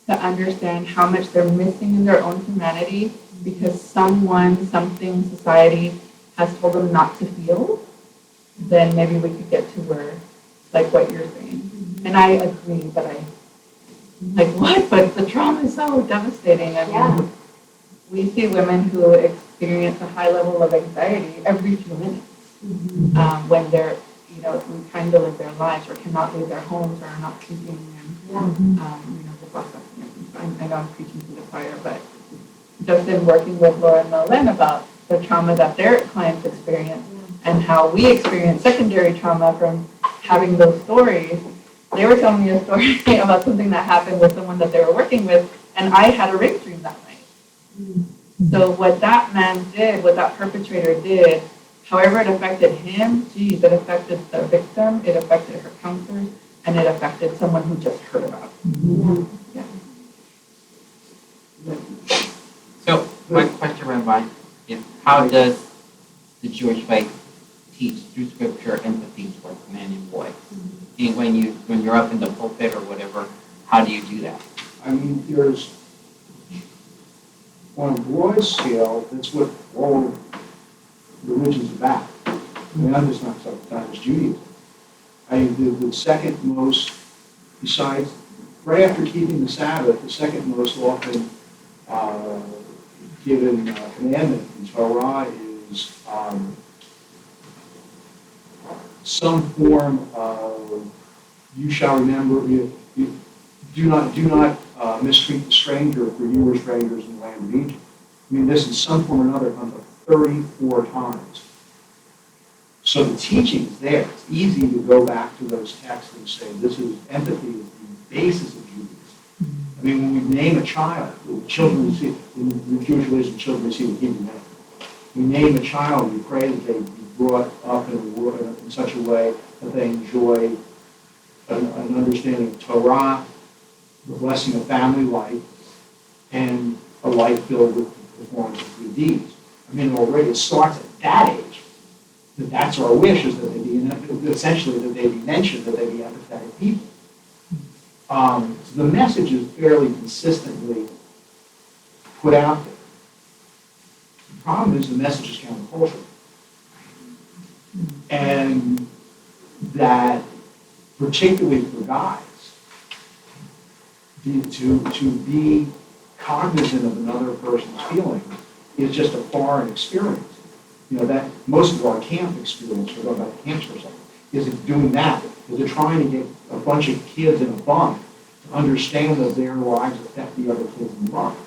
understand how much they're missing in their own humanity because someone, something, society has told them not to feel, then maybe we could get to where, like what you're saying. And I agree, but like what? But the trauma is so devastating. I mean, we see women who experience a high level of anxiety every few minutes when they're, trying to live their lives or cannot leave their homes or are not sleeping and, just lots of things. I know I'm preaching to the choir, but just in working with Laura and Nolan about the trauma that their clients experience and how we experience secondary trauma from having those stories. They were telling me a story about something that happened with someone that they were working with, and I had a rape dream that night. So what that man did, what that perpetrator did, however it affected him, geez, it affected the victim, it affected her counselors, and it affected someone who just heard about it. Yeah. So my question, Rabbi, is how does the Jewish faith teach through scripture empathy towards men and boys? And when you're up in the pulpit or whatever, how do you do that? I mean, there's, on a broad scale, that's what all religion's about. I mean, I'm just not as Judaism. I mean, the second most, besides, right after keeping the Sabbath, the second most often given commandment in Torah is some form of, you shall remember, you do not mistreat the stranger, for you were strangers in the land of Egypt. I mean, this in some form or another comes up 34 times. So the teaching is there. It's easy to go back to those texts and say, this is empathy is the basis of Judaism. I mean, when we name a child, children receive, in the Jewish religion, children receive a Hebrew name. We name a child, we pray that they be brought up in such a way that they enjoy an understanding of Torah, the blessing of family life, and a life filled with the performance of good deeds. I mean, already it starts at that age. That's our wish, is that they be, essentially, that they be mentioned, that they be empathetic people. So the message is fairly consistently put out there. The problem is the message is countercultural. And that, particularly for guys, to be cognizant of another person's feelings is just a foreign experience. You know, that most of our camp experience, we're going back to camps or something, isn't doing that. Is it trying to get a bunch of kids in a bunk to understand that their lives affect the other kids in the bunk.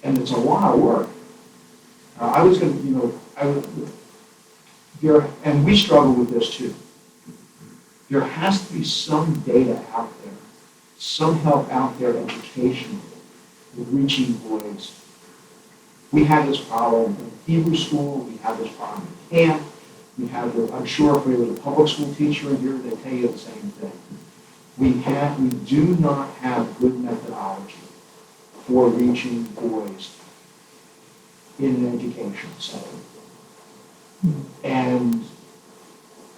And it's a lot of work. I was going to, and we struggle with this too. There has to be some data out there, some help out there educationally with reaching boys. We had this problem in Hebrew school, we had this problem in camp, I'm sure if we were a public school teacher in here, they'd tell you the same thing. We do not have good methodology for reaching boys in an education setting. And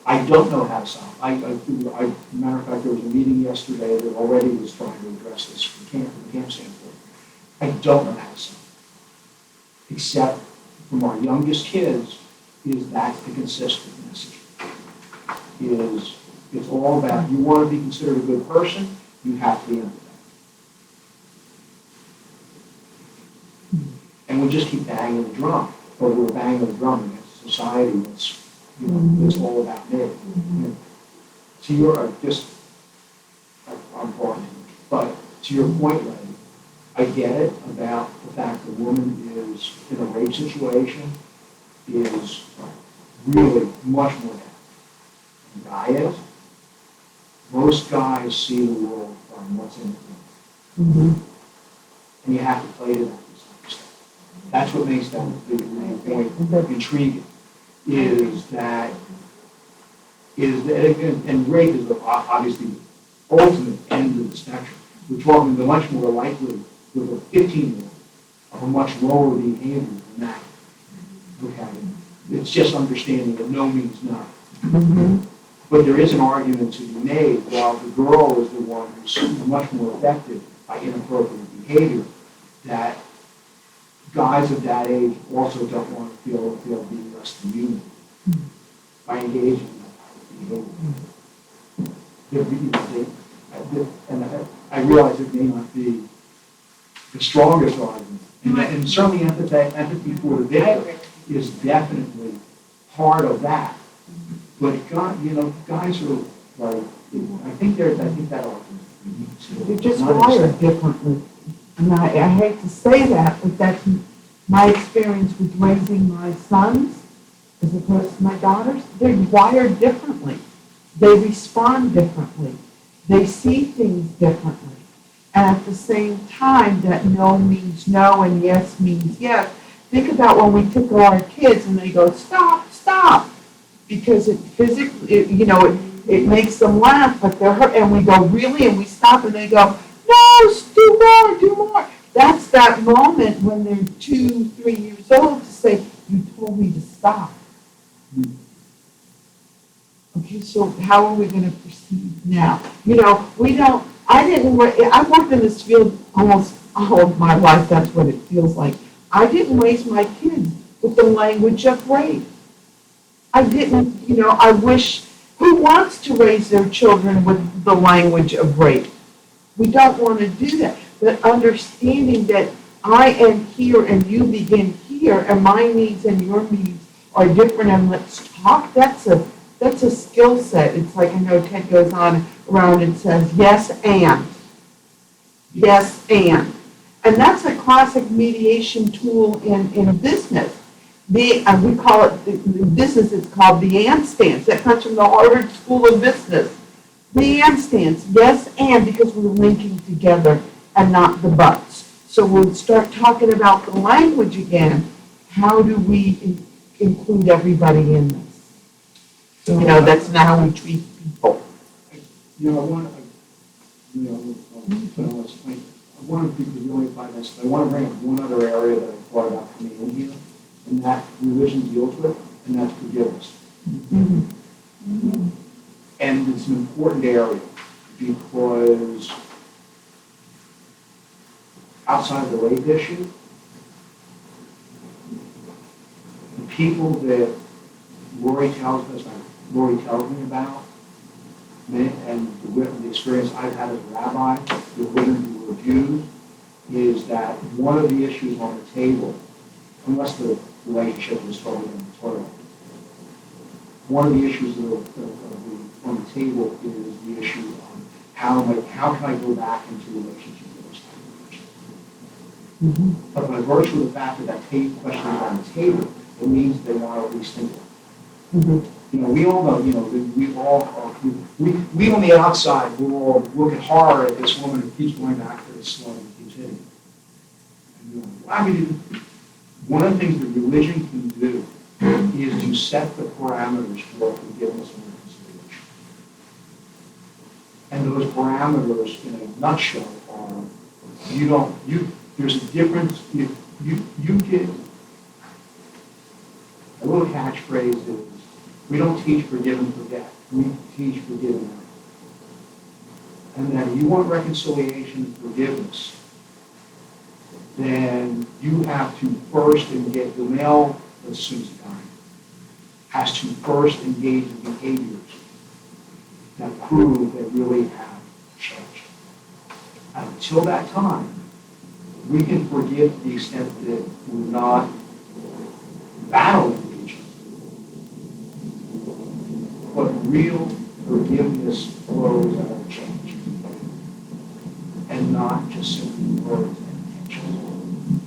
I don't know how to solve. Matter of fact, there was a meeting yesterday that already was trying to address this from the camp standpoint. I don't know how to solve it. Except from our youngest kids, is that's the consistent message. It's all about, you want to be considered a good person, you have to be empathetic. we'll just keep banging the drum, but we're banging the drum against a society that's, that's all about me. To your, I'm talking, but to your point, Lenny, I get it about the fact the woman is in a rape situation is really much more down. The guy is. Most guys see the world from what's in it. And you have to play to that to some extent. That's what makes that the main point intriguing, is that, and rape is obviously the ultimate end of the spectrum. We're talking the much more likely with a 15-year-old of a much lower behavior than that. Okay? It's just understanding that no means no. But there is an argument to be made, while the girl is the one who's much more affected by inappropriate behavior, that guys of that age also don't want to feel that they'll be less than human by engaging in that type of behavior. And I realize it may not be the strongest argument, and certainly empathy for the victim is definitely part of that. But guys are like, I think that argument. They're just wired differently. And I hate to say that, but that's my experience with raising my sons as opposed to my daughters. They're wired differently. They respond differently. They see things differently. And at the same time, that no means no and yes means yes. Think about when we tickle our kids and they go, stop, stop. Because it physically, it makes them laugh, but they're hurt. And we go, really? And we stop and they go, no, do more, do more. That's that moment when they're 2, 3 years old to say, you told me to stop. Okay, so how are we going to proceed now? I've worked in this field almost all of my life, that's what it feels like. I didn't raise my kids with the language of rape. I didn't, I wish, who wants to raise their children with the language of rape? We don't want to do that. But understanding that I am here and you begin here and my needs and your needs are different and let's talk, that's a skill set. It's like, I know Ted goes on around and says, yes and. Yes and. And that's a classic mediation tool in a business. We call it, in business it's called the and stance. That comes from the Harvard School of Business. The and stance, yes and, because we're linking together and not the buts. So we'll start talking about the language again. How do we include everybody in this? That's not how we treat people. I want to be really by this. I want to bring up one other area that I thought about coming in here, and that religion deals with, and that's forgiveness. And it's an important area because outside of the rape issue, the people that Lori tells me about, and the experience I've had as a rabbi with women who were abused, is that one of the issues on the table, unless the relationship is totally immaterial, one of the issues on the table is the issue of how can I go back into a relationship with this type of person. But by virtue of the fact that that question is on the table, it means they want to at least think about it. We all know, we on the outside, we all look at horror at this woman who keeps going back to this slut and keeps hitting. One of the things that religion can do is to set the parameters for forgiveness and reconciliation. And those parameters, in a nutshell, are there's a difference. You get a little catchphrase is, we don't teach forgive and forget. We teach forgive and forget. And that if you want reconciliation and forgiveness, then you have to first engage, the male, that's Susie Dine, has to first engage in behaviors that prove they really have changed. And until that time, We can forgive to the extent that we're not battling each other. But real forgiveness flows out of change. And not just simply words and intentions.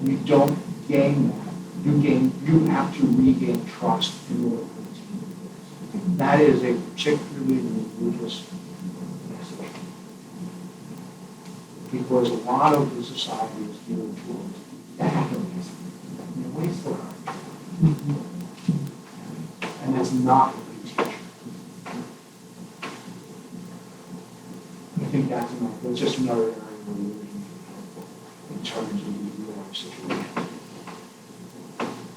You don't gain that. You have to regain trust in order to continue. That is a particularly religious message. Because a lot of the society is geared towards that. Waste the heart. And that's not what we teach. I think that's enough. That's just another area where religion can help in terms of the real life situation.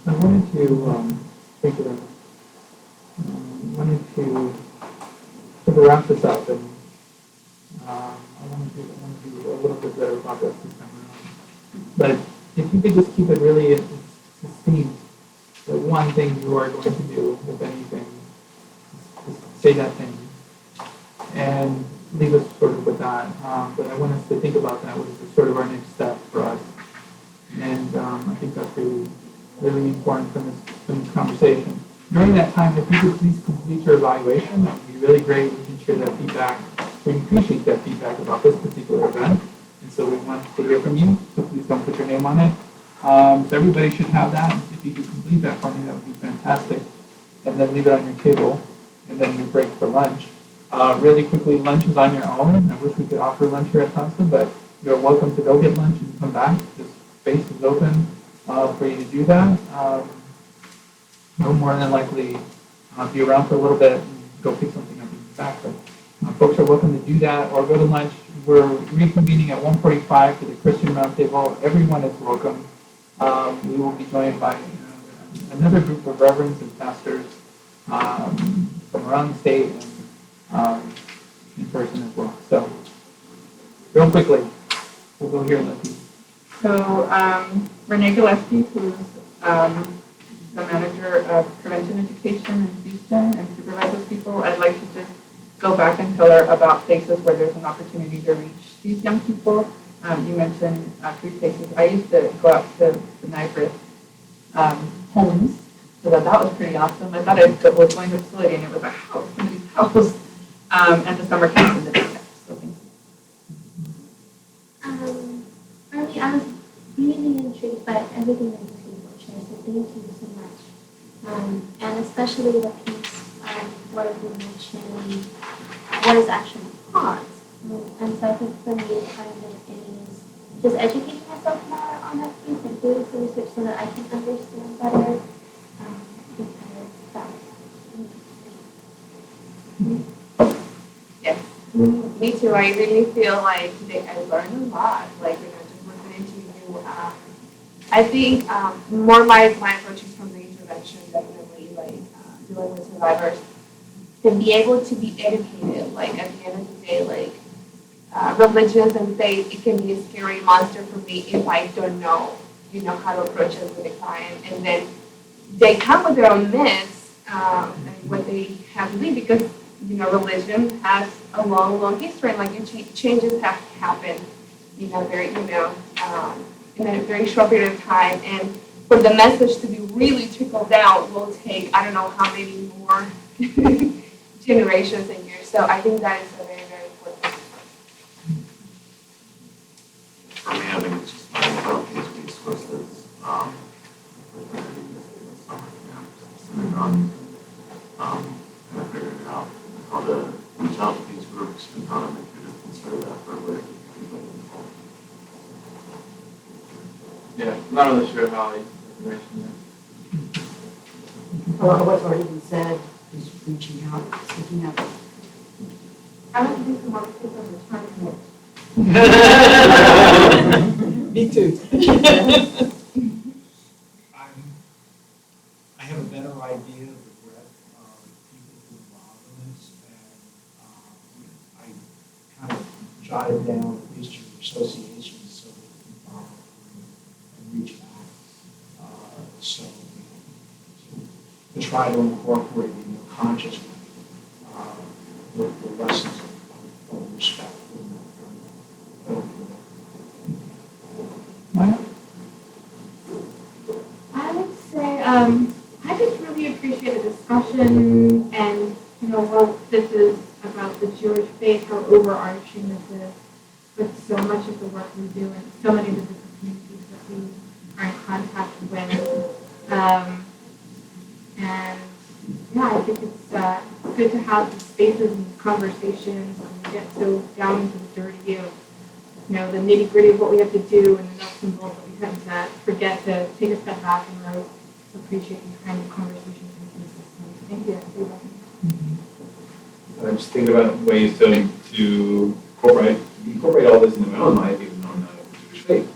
I wanted to think about, wanted to sort of wrap this up, and I want to do a little bit better about this time around. But if you could just keep it really succinct, the one thing you are going to do, if anything, is say that thing, and leave us sort of with that. But I want us to think about that, which is sort of our next step for us. And I think that's really important from this conversation. During that time, if you could please complete your evaluation, that would be really great. We can share that feedback. We appreciate that feedback about this particular event. And so we want to hear from you, so please don't put your name on it. So everybody should have that. If you could complete that for me, that would be fantastic. And then leave it on your table, and then you break for lunch. Really quickly, lunch is on your own. I wish we could offer lunch here at TAASA, but you're welcome to go get lunch and come back. This space is open for you to do that. No more than likely be around for a little bit and go pick something up and come back. But folks are welcome to do that or go to lunch. We're reconvening at 1:45 for the Christian Roundtable. Everyone is welcome. We will be joined by another group of reverends and pastors from around the state and in person as well. So, real quickly, we'll go here and let you. So, Renee Gillespie, who's the manager of prevention education in Houston and supervises people, I'd like to just go back and tell her about places where there's an opportunity to reach these young people. You mentioned 3 places. I used to go out to the Niagara homes, so that was pretty awesome. I thought I was going to a facility and it was a house, somebody's house, and the summer camps in the daytime. So thank you. Early, I was really intrigued by everything that you people shared, so thank you so much. And especially the piece where you mentioned what is actually taught. And so I think for me, part of it is just educating myself more on that piece and doing some research so that I can understand better. Because that's Yes. Me too. I really feel like I learned a lot. Like, just listening to you. I think more my approach is from the intervention, definitely, like dealing with survivors. To be able to be educated, like at the end of the day, like religions and faith, it can be a scary monster for me if I don't know, how to approach it with a client. And then they come with their own myths and what they have to be because, religion has a long, long history and like changes have happened, very, in a very short period of time. And for the message to be really trickled down will take, I don't know how many more generations and years. So I think that is a very, very important. For me, I think it's just finding out these resources, synagogue, and figuring out how to reach out to these groups and how to make a concerted effort with people involved. Yeah, I'm not really sure how I mentioned What's already been said is reaching out, speaking out. I like to do some more people in retirement. Me too. I have a better idea of the breadth of people who are involved in this, and I kind of jotted down at least your associations so that you can follow through and reach back. So to try to incorporate in your consciousness the lessons of respect. Maya? I would say, I just really appreciate the discussion and, what this is about the Jewish faith, how overarching this is, with so much of the work we do and so many of the different communities that we are in contact with. And yeah, I think it's good to have these spaces and these conversations and get so down into the dirty of, the nitty gritty of what we have to do and the nuts and bolts that we tend to forget to take a step back and really appreciate these kind of conversations and pieces. So thank you, everybody. I'm just thinking about ways to incorporate all this into my own life, even though I'm not of Jewish faith.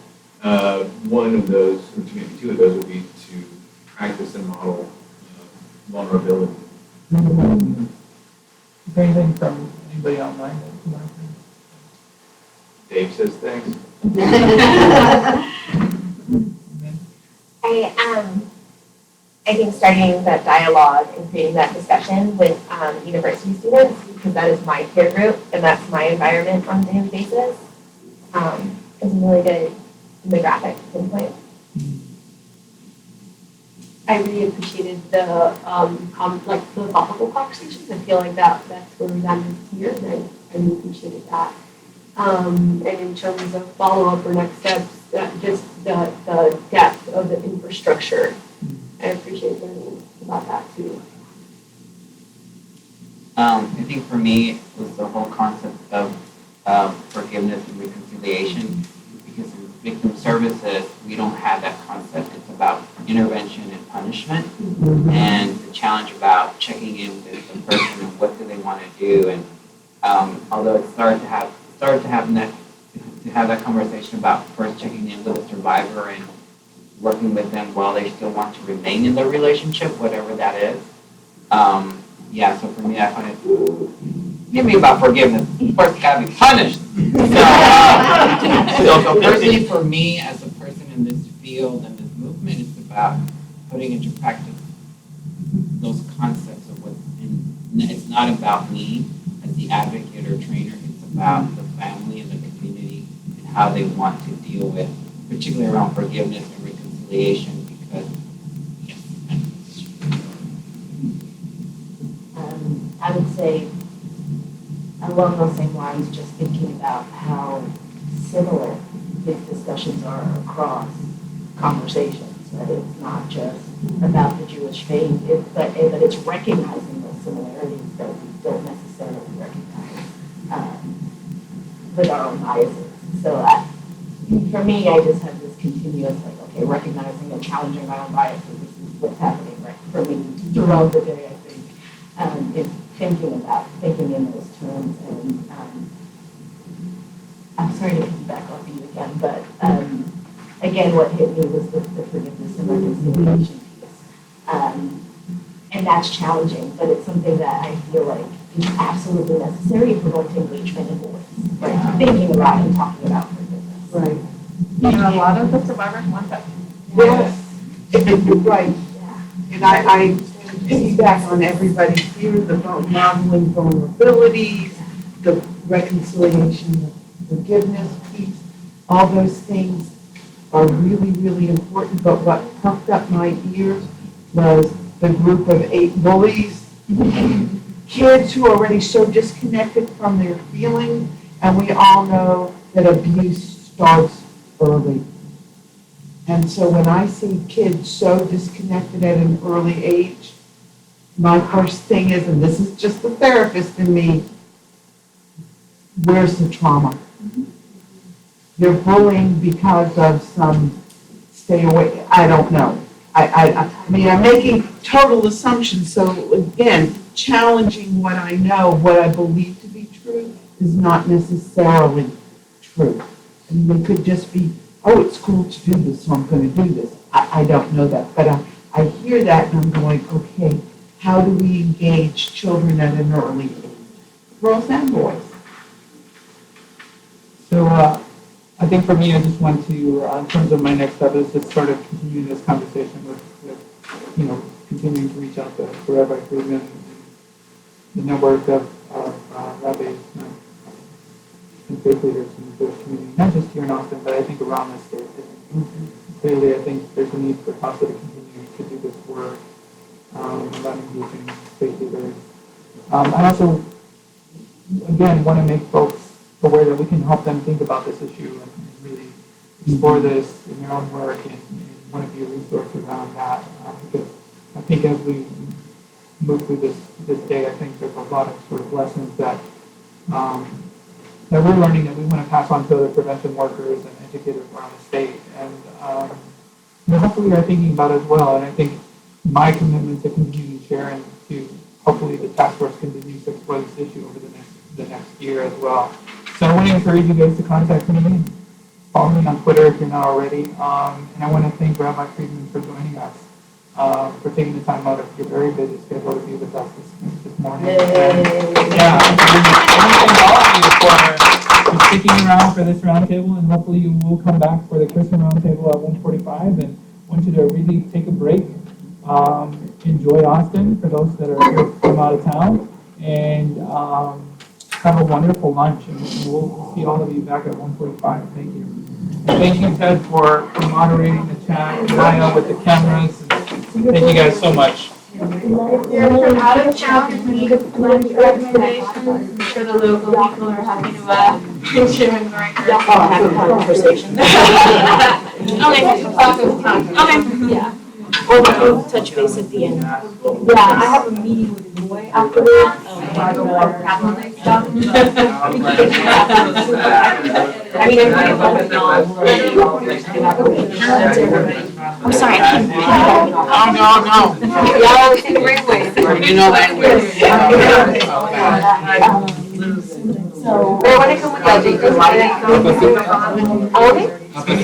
One of those, or maybe two of those, would be to practice and model vulnerability. Is there anything from anybody online that you want to say? Dave says thanks. I think starting that dialogue and creating that discussion with university students, because that is my peer group and that's my environment on a daily basis, is a really good demographic to pinpoint. I really appreciated the philosophical conversations. I feel like that's where we landed here, and I really appreciated that. And in terms of follow-up or next steps, just the depth of the infrastructure. I appreciate learning about that too. I think for me, it was the whole concept of forgiveness and reconciliation, because in victim services, we don't have that concept. It's about intervention and punishment, and the challenge about checking in with the person and what do they want to do. And although it started to have that conversation about first checking in with the survivor and working with them while they still want to remain in the relationship, whatever that is. So for me, I find it, give me about forgiveness. First, gotta be punished. So personally, for me, as a person in this field and this movement, it's about putting into practice those concepts of and it's not about me as the advocate or trainer. It's about the family and the community and how they want to deal with, particularly around forgiveness and reconciliation, because I would say along those same lines, just thinking about how similar these discussions are across conversations, right? It's not just about the Jewish faith, but it's recognizing those similarities that we don't necessarily recognize with our own biases. So for me, I just have this continuous, recognizing and challenging my own biases. This is what's happening right for me throughout the day, I think. Is thinking in those terms. And I'm sorry to piggyback off you again, but again, what hit me was the forgiveness and reconciliation piece. And that's challenging, but it's something that I feel like is absolutely necessary if we're going to engage men and boys. Right? Thinking about and talking about forgiveness. Right. A lot of the survivors want that. Yes. Right. And I piggyback on everybody here, the modeling vulnerabilities, the reconciliation, the forgiveness piece, all those things are really, really important. But what perked up my ears was the group of 8 bullies, kids who are already so disconnected from their feelings, and we all know that abuse starts early. And so when I see kids so disconnected at an early age, my first thing is, and this is just the therapist in me, where's the trauma? They're bullying because of some stay away, I don't know. I mean, I'm making total assumptions, so again, challenging what I know, what I believe to be true, is not necessarily true. I mean, it could just be, oh, it's cool to do this, so I'm going to do this. I don't know that, but I hear that and I'm going, okay, how do we engage children at an early age? Girls and boys. So I think for me, I just want to, in terms of my next step, is to sort of continue this conversation with continuing to reach out to Rabbi Friedman, the network of rabbis and faith leaders in the Jewish community, not just here in Austin, but I think around the state. Clearly, I think there's a need for TAASA to continue to do this work about engaging stakeholders. I also, again, want to make folks aware that we can help them think about this issue and really explore this in their own work and want to be a resource around that. Because I think as we move through this day, I think there's a lot of sort of lessons that that we're learning that we want to pass on to other prevention workers and educators around the state. And hopefully you're thinking about it as well. And I think my commitment to continue sharing to hopefully the task force continues to explore this issue over the next year as well. So I want to encourage you guys to contact me. Follow me on Twitter if you're not already. And I want to thank Rabbi Friedman for joining us, for taking the time out of your very busy schedule to be with us this morning. And, yeah, I want to thank all of you for sticking around for this roundtable, and hopefully you will come back for the Christian roundtable at 1:45. And I want you to really take a break. Enjoy Austin for those that are from out of town, and have a wonderful lunch. And we'll see all of you back at 1:45. Thank you. And thank you, Ted, for moderating the chat, and Maya with the cameras. And thank you guys so much. If you're from out of town and need lunch recommendations, for the local people are happy to share in the record. I'll have a conversation. Okay. Yeah. Or we'll touch base at the end. Yeah, I have a meeting with the boy afterwards. I mean, I'm sorry, I can't. No. Yeah, it's in the railway. You know that anyway. So, I want to come with you. Okay.